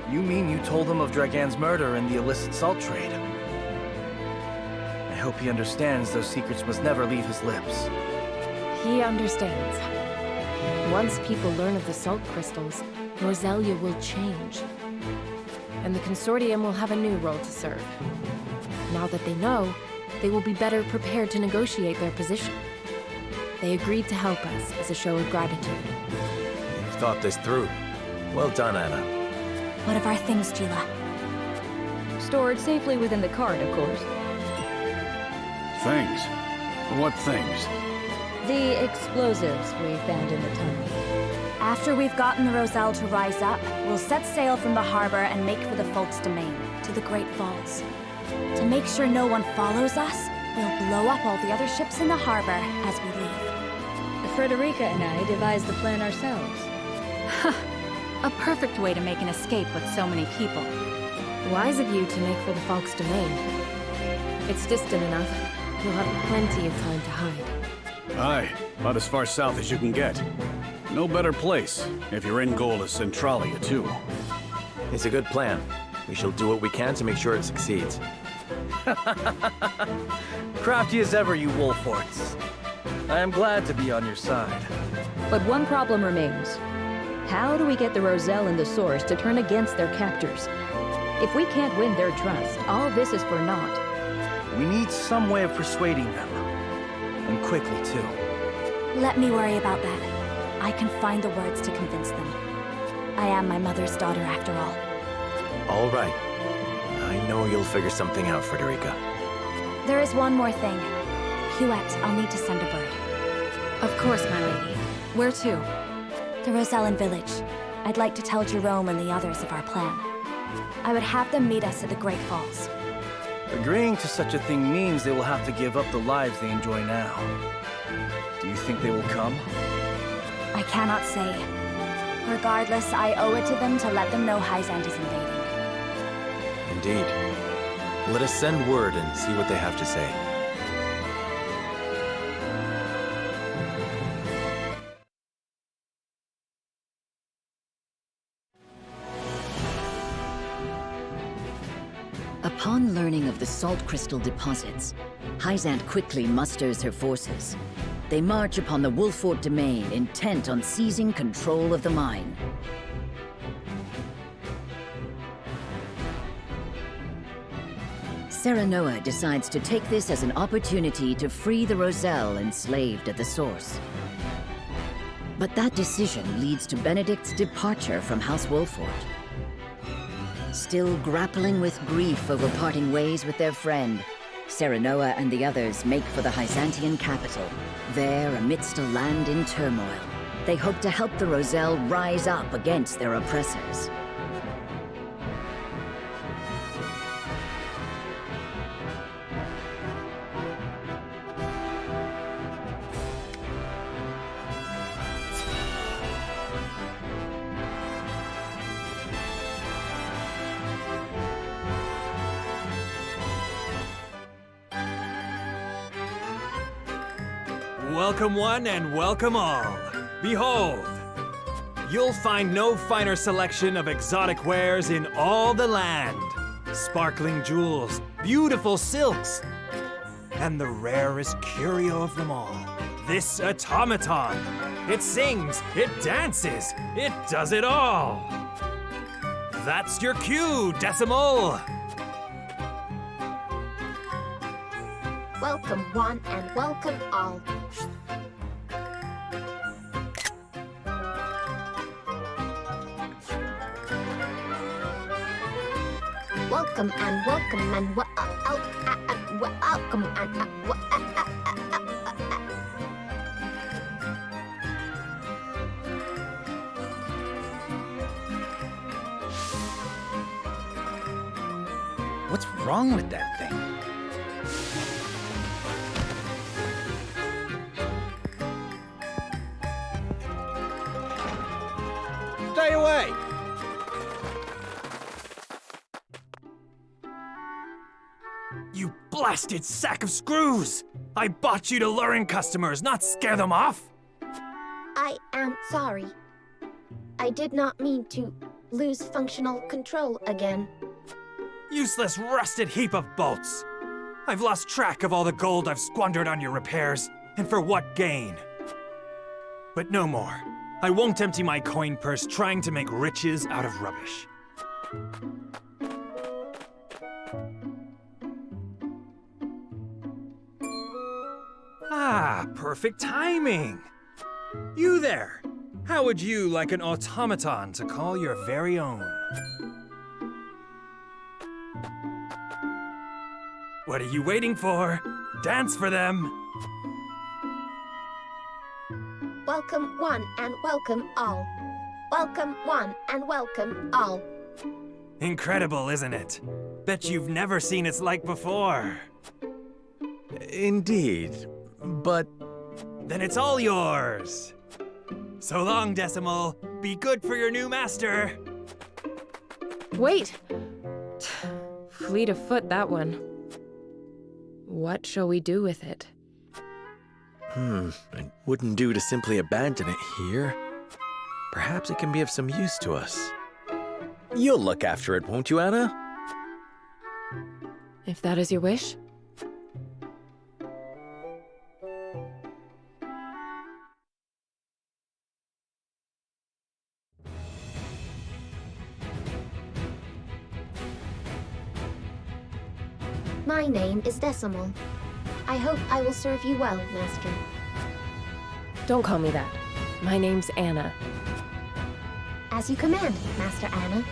You mean you told him of Dragan's murder and the illicit salt trade? I hope he understands those secrets must never leave his lips. He understands. Once people learn of the salt crystals, Norzelia will change. And the Consortium will have a new role to serve. Now that they know, they will be better prepared to negotiate their position. They agreed to help us as a show of gratitude. You've thought this through. Well done, Anna. What of our things, Jula? Stored safely within the cart, of course. Things? What things? The explosives we found in the tunnel. After we've gotten the Roselle to rise up, we'll set sail from the harbor and make for the Folk's Domain, to the Great Falls. To make sure no one follows us, we'll blow up all the other ships in the harbor as we leave. Frederica and I devised the plan ourselves. A perfect way to make an escape with so many people. Wise of you to make for the Folk's Domain. It's distant enough. You'll have plenty of time to hide. Aye, about as far south as you can get. No better place, if your end goal is Centralia, too. It's a good plan. We shall do what we can to make sure it succeeds. Crafty as ever, you Wolforts. I am glad to be on your side. But one problem remains. How do we get the Roselle and the Source to turn against their captors? If we can't win their trust, all this is for naught. We need some way of persuading them. And quickly, too. Let me worry about that. I can find the words to convince them. I am my mother's daughter, after all. All right. I know you'll figure something out, Frederica. There is one more thing. Huette, I'll need to send a bird. Of course, my lady. Where to? The Rosellan village. I'd like to tell Jerome and the others of our plan. I would have them meet us at the Great Falls. Agreeing to such a thing means they will have to give up the lives they enjoy now. Do you think they will come? I cannot say. Regardless, I owe it to them to let them know Hyzant is invading. Indeed. Let us send word and see what they have to say. Upon learning of the salt crystal deposits, Hyzant quickly musters her forces. They march upon the Wolfort Domain, intent on seizing control of the mine. Serenoa decides to take this as an opportunity to free the Roselle enslaved at the Source. But that decision leads to Benedict's departure from House Wolfort. Still grappling with grief over parting ways with their friend, Serenoa and the others make for the Hyzantian capital. There, amidst a land in turmoil, they hope to help the Roselle rise up against their oppressors. Welcome one and welcome all. Behold, you'll find no finer selection of exotic wares in all the land. Sparkling jewels, beautiful silks, and the rarest curio of them all, this automaton. It sings, it dances, it does it all. That's your cue, Decimal. Welcome one and welcome all. welcome and welcome and welcome and What's wrong with that thing? Stay away! You blasted sack of screws! I bought you to lure in customers, not scare them off! I am sorry. I did not mean to lose functional control again. Useless rusted heap of bolts! I've lost track of all the gold I've squandered on your repairs, and for what gain? But no more. I won't empty my coin purse trying to make riches out of rubbish. Ah, perfect timing! You there! How would you like an automaton to call your very own? What are you waiting for? Dance for them! Welcome one and welcome all. Welcome one and welcome all. Incredible, isn't it? Bet you've never seen its like before. Indeed, but... Then it's all yours! So long, Decimal. Be good for your new master! Wait! Fleet of foot, that one. What shall we do with it? It wouldn't do to simply abandon it here. Perhaps it can be of some use to us. You'll look after it, won't you, Anna? If that is your wish. My name is Decimal. I hope I will serve you well, Master. Don't call me that. My name's Anna. As you command, Master Anna.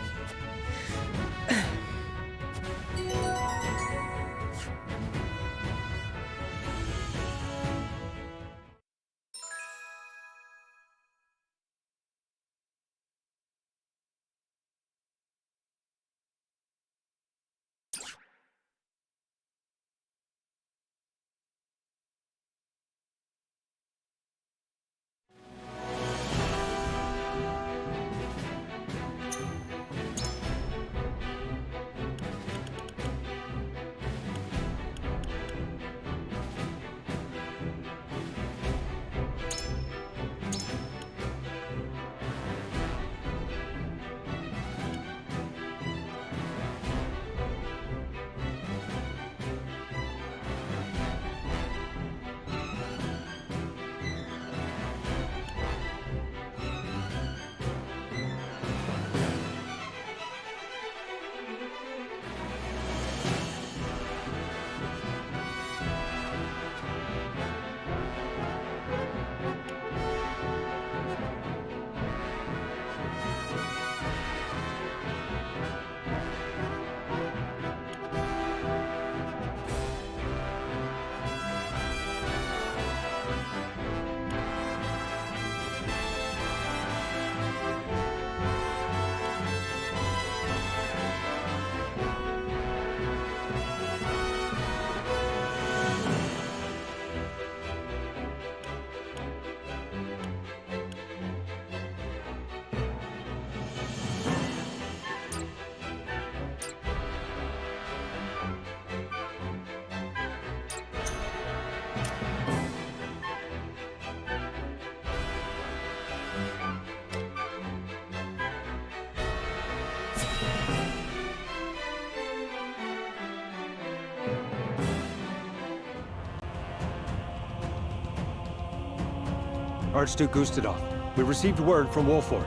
Archduke Gustadolf, we received word from Wolford.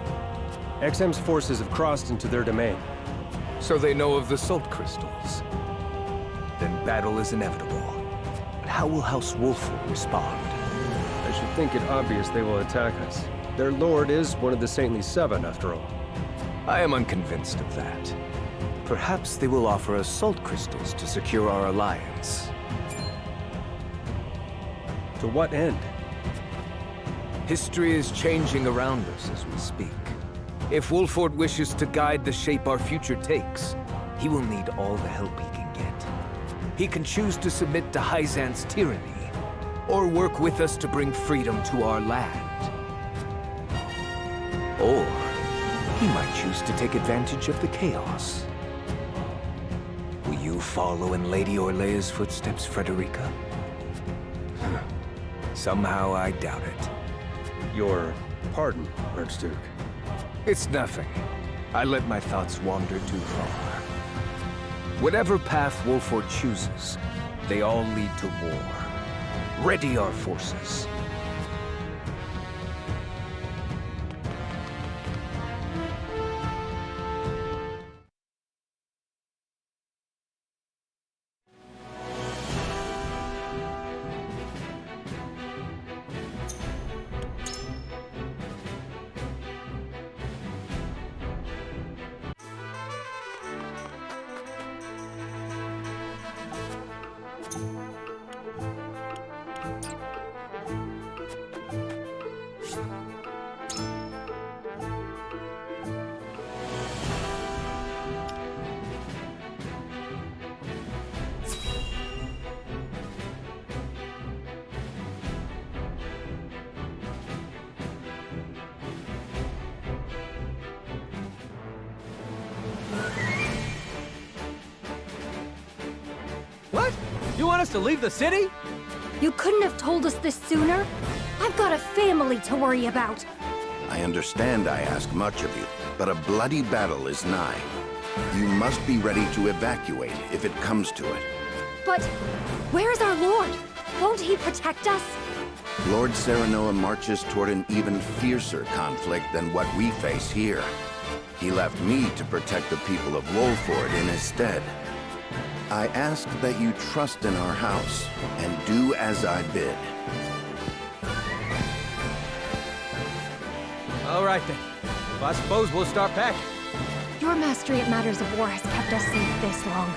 XM's forces have crossed into their domain. So they know of the salt crystals. Then battle is inevitable. But how will House Wolford respond? I should think it obvious they will attack us. Their lord is one of the Saintly Seven, after all. I am unconvinced of that. Perhaps they will offer us salt crystals to secure our alliance. To what end? History is changing around us as we speak. If Wolford wishes to guide the shape our future takes, he will need all the help he can get. He can choose to submit to Hyzant's tyranny, or work with us to bring freedom to our land. Or he might choose to take advantage of the chaos. Will you follow in Lady Orlea's footsteps, Frederica? Somehow I doubt it. Your pardon, Archduke. It's nothing. I let my thoughts wander too far. Whatever path Wolford chooses, they all lead to war. Ready our forces. What? You want us to leave the city? You couldn't have told us this sooner? I've got a family to worry about. I understand I ask much of you, but a bloody battle is nigh. You must be ready to evacuate if it comes to it. But where's our lord? Won't he protect us? Lord Serenoa marches toward an even fiercer conflict than what we face here. He left me to protect the people of Wolford in his stead. I ask that you trust in our house and do as I bid. All right then. Well, I suppose we'll start packing. Your mastery at matters of war has kept us safe this long.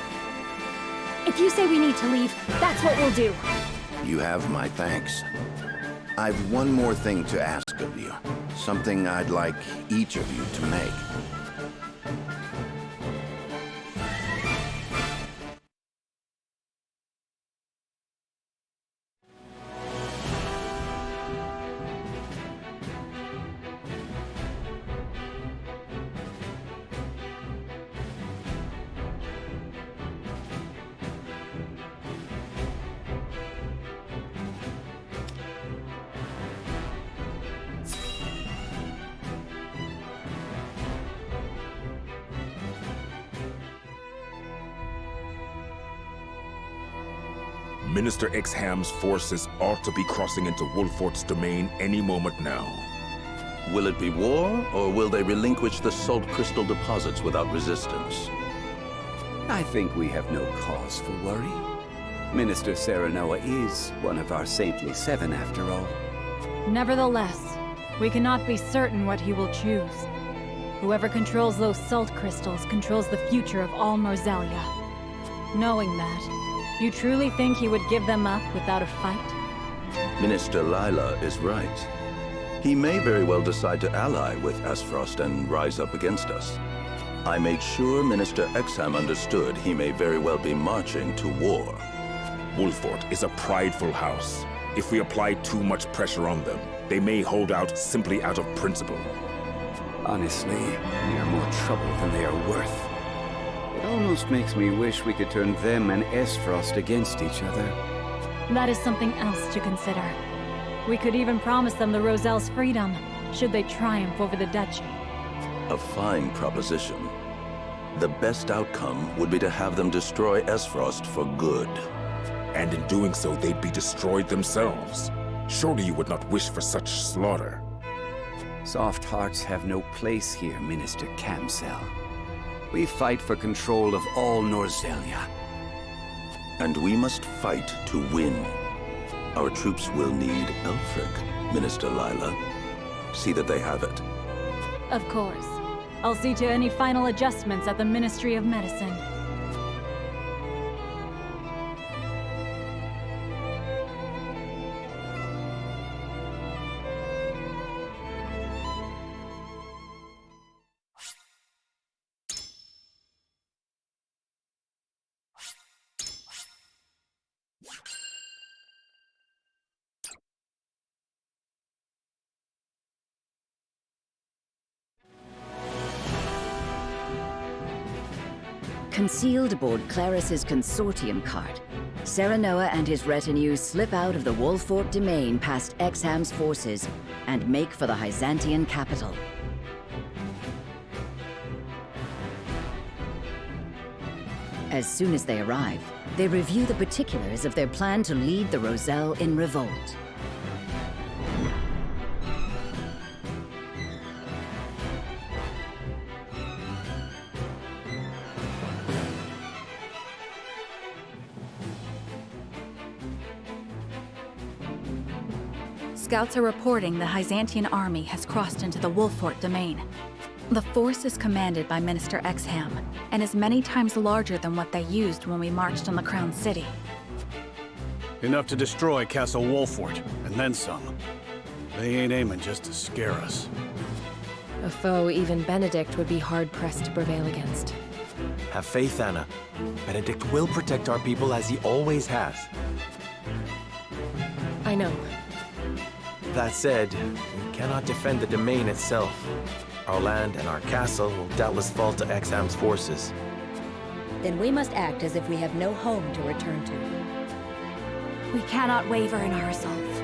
If you say we need to leave, that's what we'll do. You have my thanks. I've one more thing to ask of you. Something I'd like each of you to make. Minister Exham's forces ought to be crossing into Wolford's domain any moment now. Will it be war, or will they relinquish the salt crystal deposits without resistance? I think we have no cause for worry. Minister Serenoa is one of our saintly seven, after all. Nevertheless, we cannot be certain what he will choose. Whoever controls those salt crystals controls the future of all Norzelia. Knowing that, you truly think he would give them up without a fight? Minister Lila is right. He may very well decide to ally with Asfrost and rise up against us. I made sure Minister Exham understood he may very well be marching to war. Wolford is a prideful house. If we apply too much pressure on them, they may hold out simply out of principle. Honestly, we are more trouble than they are worth. It almost makes me wish we could turn them and Esfrost against each other. That is something else to consider. We could even promise them the Roselle's freedom, should they triumph over the duchy. A fine proposition. The best outcome would be to have them destroy Esfrost for good. And in doing so, they'd be destroyed themselves. Surely you would not wish for such slaughter. Soft hearts have no place here, Minister Camsell. We fight for control of all Norzelia. And we must fight to win. Our troops will need Elfric, Minister Lila. See that they have it. Of course. I'll see to any final adjustments at the Ministry of Medicine. Concealed aboard Clarus's consortium cart, Serenoa and his retinue slip out of the Wolfort domain past Exham's forces and make for the Hyzantian capital. As soon as they arrive, they review the particulars of their plan to lead the Roselle in revolt. Scouts are reporting the Hyzantian army has crossed into the Wolfort domain. The force is commanded by Minister Exham, and is many times larger than what they used when we marched on the Crown City. Enough to destroy Castle Wolfort, and then some. They ain't aiming just to scare us. A foe even Benedict would be hard-pressed to prevail against. Have faith, Anna. Benedict will protect our people as he always has. I know. That said, we cannot defend the domain itself. Our land and our castle will doubtless fall to Exham's forces. Then we must act as if we have no home to return to. We cannot waver in our resolve.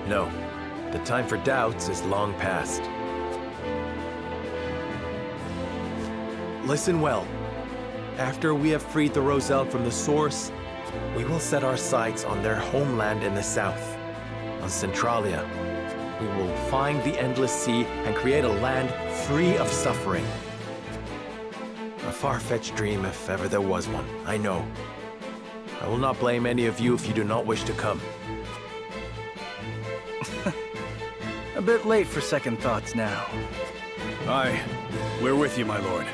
No, the time for doubts is long past. Listen well. After we have freed the Roselle from the Source, we will set our sights on their homeland in the south, on Centralia. We will find the Endless Sea and create a land free of suffering. A far-fetched dream if ever there was one, I know. I will not blame any of you if you do not wish to come. A bit late for second thoughts now. Aye, we're with you, my lord.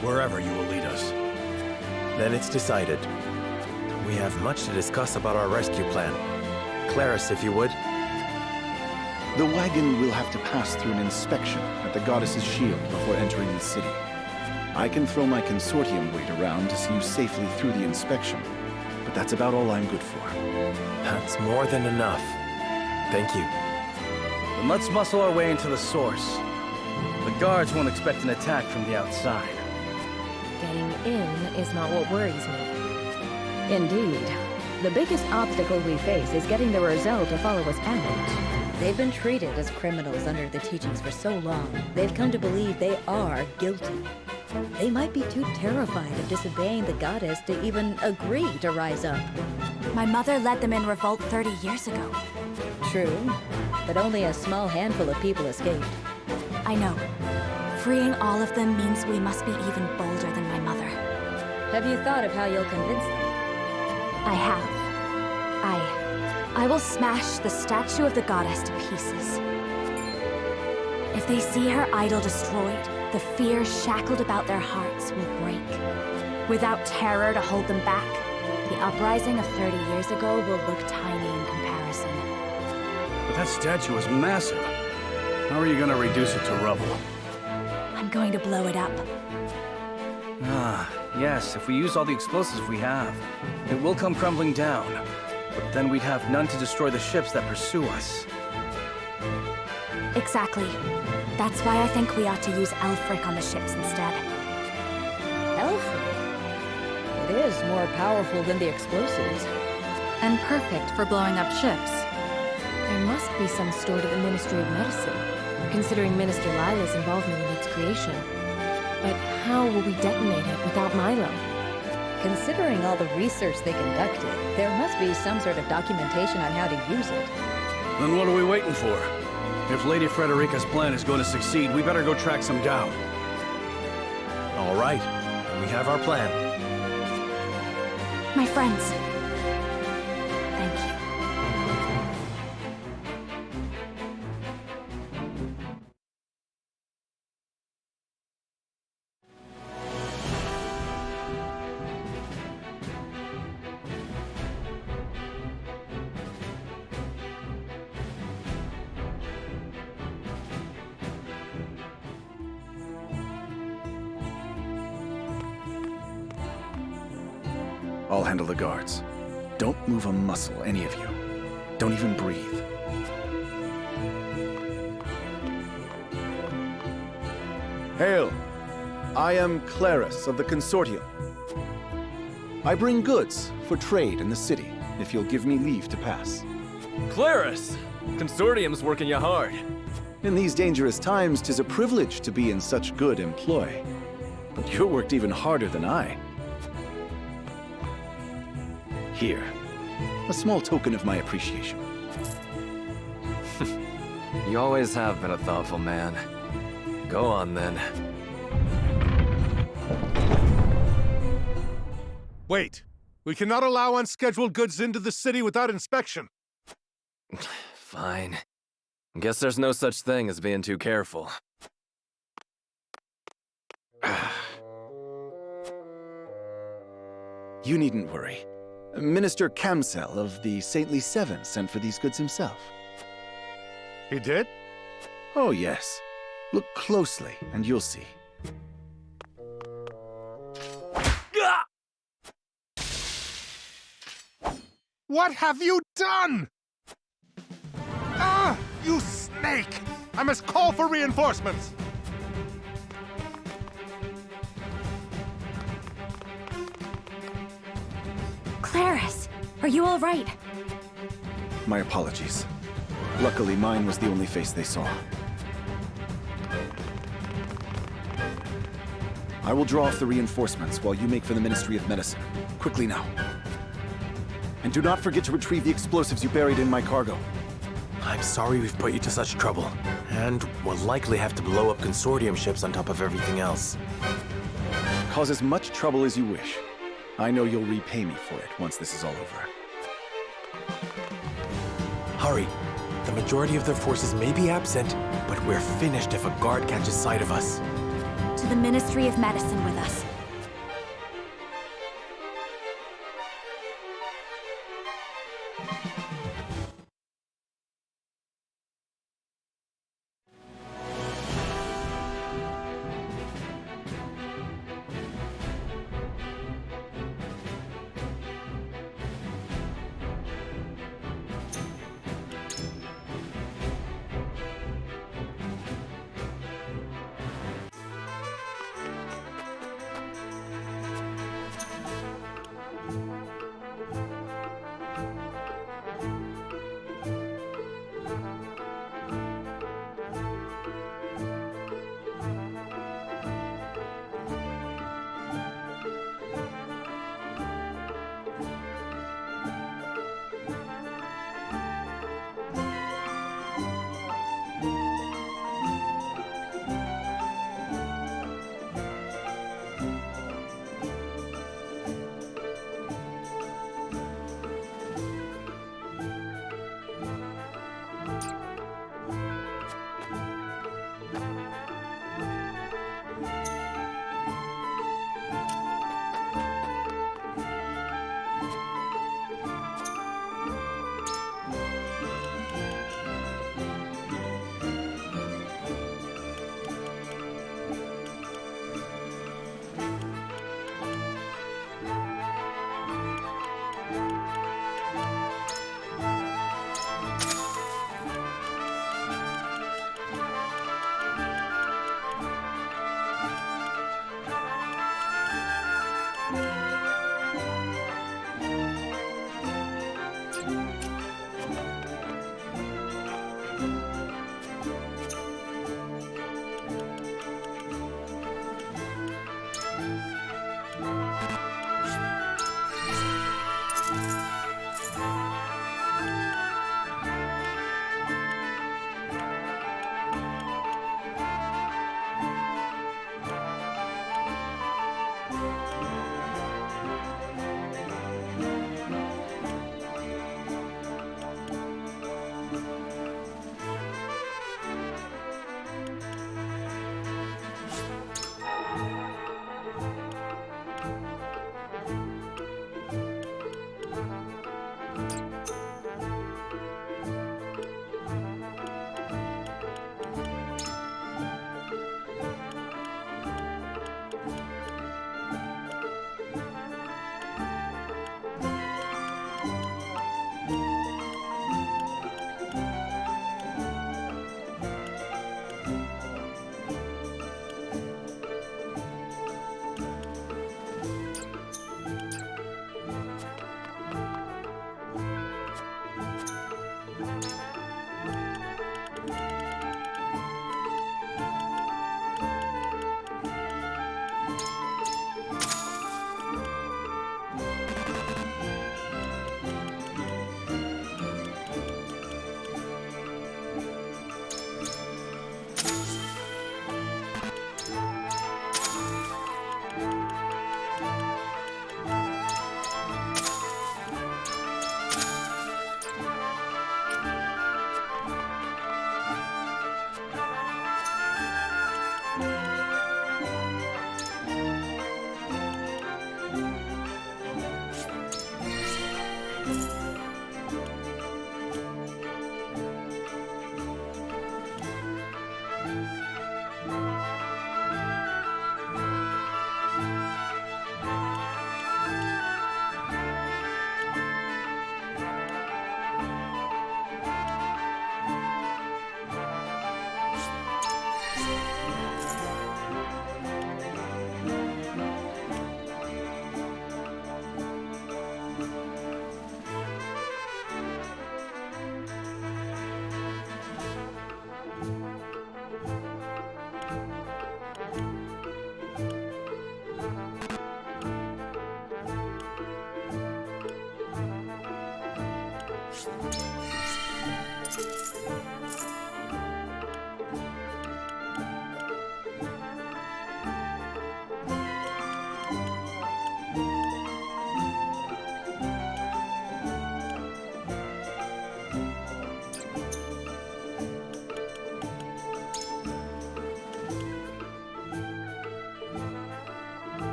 Wherever you will lead us. Then it's decided. We have much to discuss about our rescue plan. Clarus, if you would. The wagon will have to pass through an inspection at the Goddess's Shield before entering the city. I can throw my consortium weight around to see you safely through the inspection, but that's about all I'm good for. That's more than enough. Thank you. Then let's muscle our way into the Source. The guards won't expect an attack from the outside. Getting in is not what worries me. Indeed. The biggest obstacle we face is getting the Roselle to follow us out. They've been treated as criminals under the teachings for so long, they've come to believe they are guilty. They might be too terrified of disobeying the goddess to even agree to rise up. My mother led them in revolt 30 years ago. True, but only a small handful of people escaped. I know. Freeing all of them means we must be even bolder than my mother. Have you thought of how you'll convince them? I have. I will smash the statue of the goddess to pieces. If they see her idol destroyed, the fear shackled about their hearts will break. Without terror to hold them back, the uprising of 30 years ago will look tiny in comparison. But that statue is massive. How are you gonna reduce it to rubble? I'm going to blow it up. Ah, yes, if we use all the explosives we have, it will come crumbling down. But then we'd have none to destroy the ships that pursue us. Exactly. That's why I think we ought to use Elfric on the ships instead. Elfric? It is more powerful than the explosives. And perfect for blowing up ships. There must be some stored at the Ministry of Medicine, considering Minister Lila's involvement in its creation. But how will we detonate it without Milo? Considering all the research they conducted, there must be some sort of documentation on how to use it. Then what are we waiting for? If Lady Frederica's plan is going to succeed, we better go track some down. All right. We have our plan. My friends, I'll handle the guards. Don't move a muscle, any of you. Don't even breathe. Hail! I am Clarus of the Consortium. I bring goods for trade in the city, if you'll give me leave to pass. Clarus! Consortium's working you hard. In these dangerous times, 'tis a privilege to be in such good employ. But you worked even harder than I. Here, a small token of my appreciation. You always have been a thoughtful man. Go on, then. Wait! We cannot allow unscheduled goods into the city without inspection. Fine. Guess there's no such thing as being too careful. You needn't worry. Minister Kamsel of the Saintly Seven sent for these goods himself. He did? Oh, yes. Look closely, and you'll see. What have you done? Ah, you snake! I must call for reinforcements! Clarus, are you all right? My apologies. Luckily, mine was the only face they saw. I will draw off the reinforcements while you make for the Ministry of Medicine. Quickly now. And do not forget to retrieve the explosives you buried in my cargo. I'm sorry we've put you to such trouble, and we'll likely have to blow up Consortium ships on top of everything else. Cause as much trouble as you wish. I know you'll repay me for it once this is all over. Hurry. The majority of their forces may be absent, but we're finished if a guard catches sight of us. To the Ministry of Medicine with us.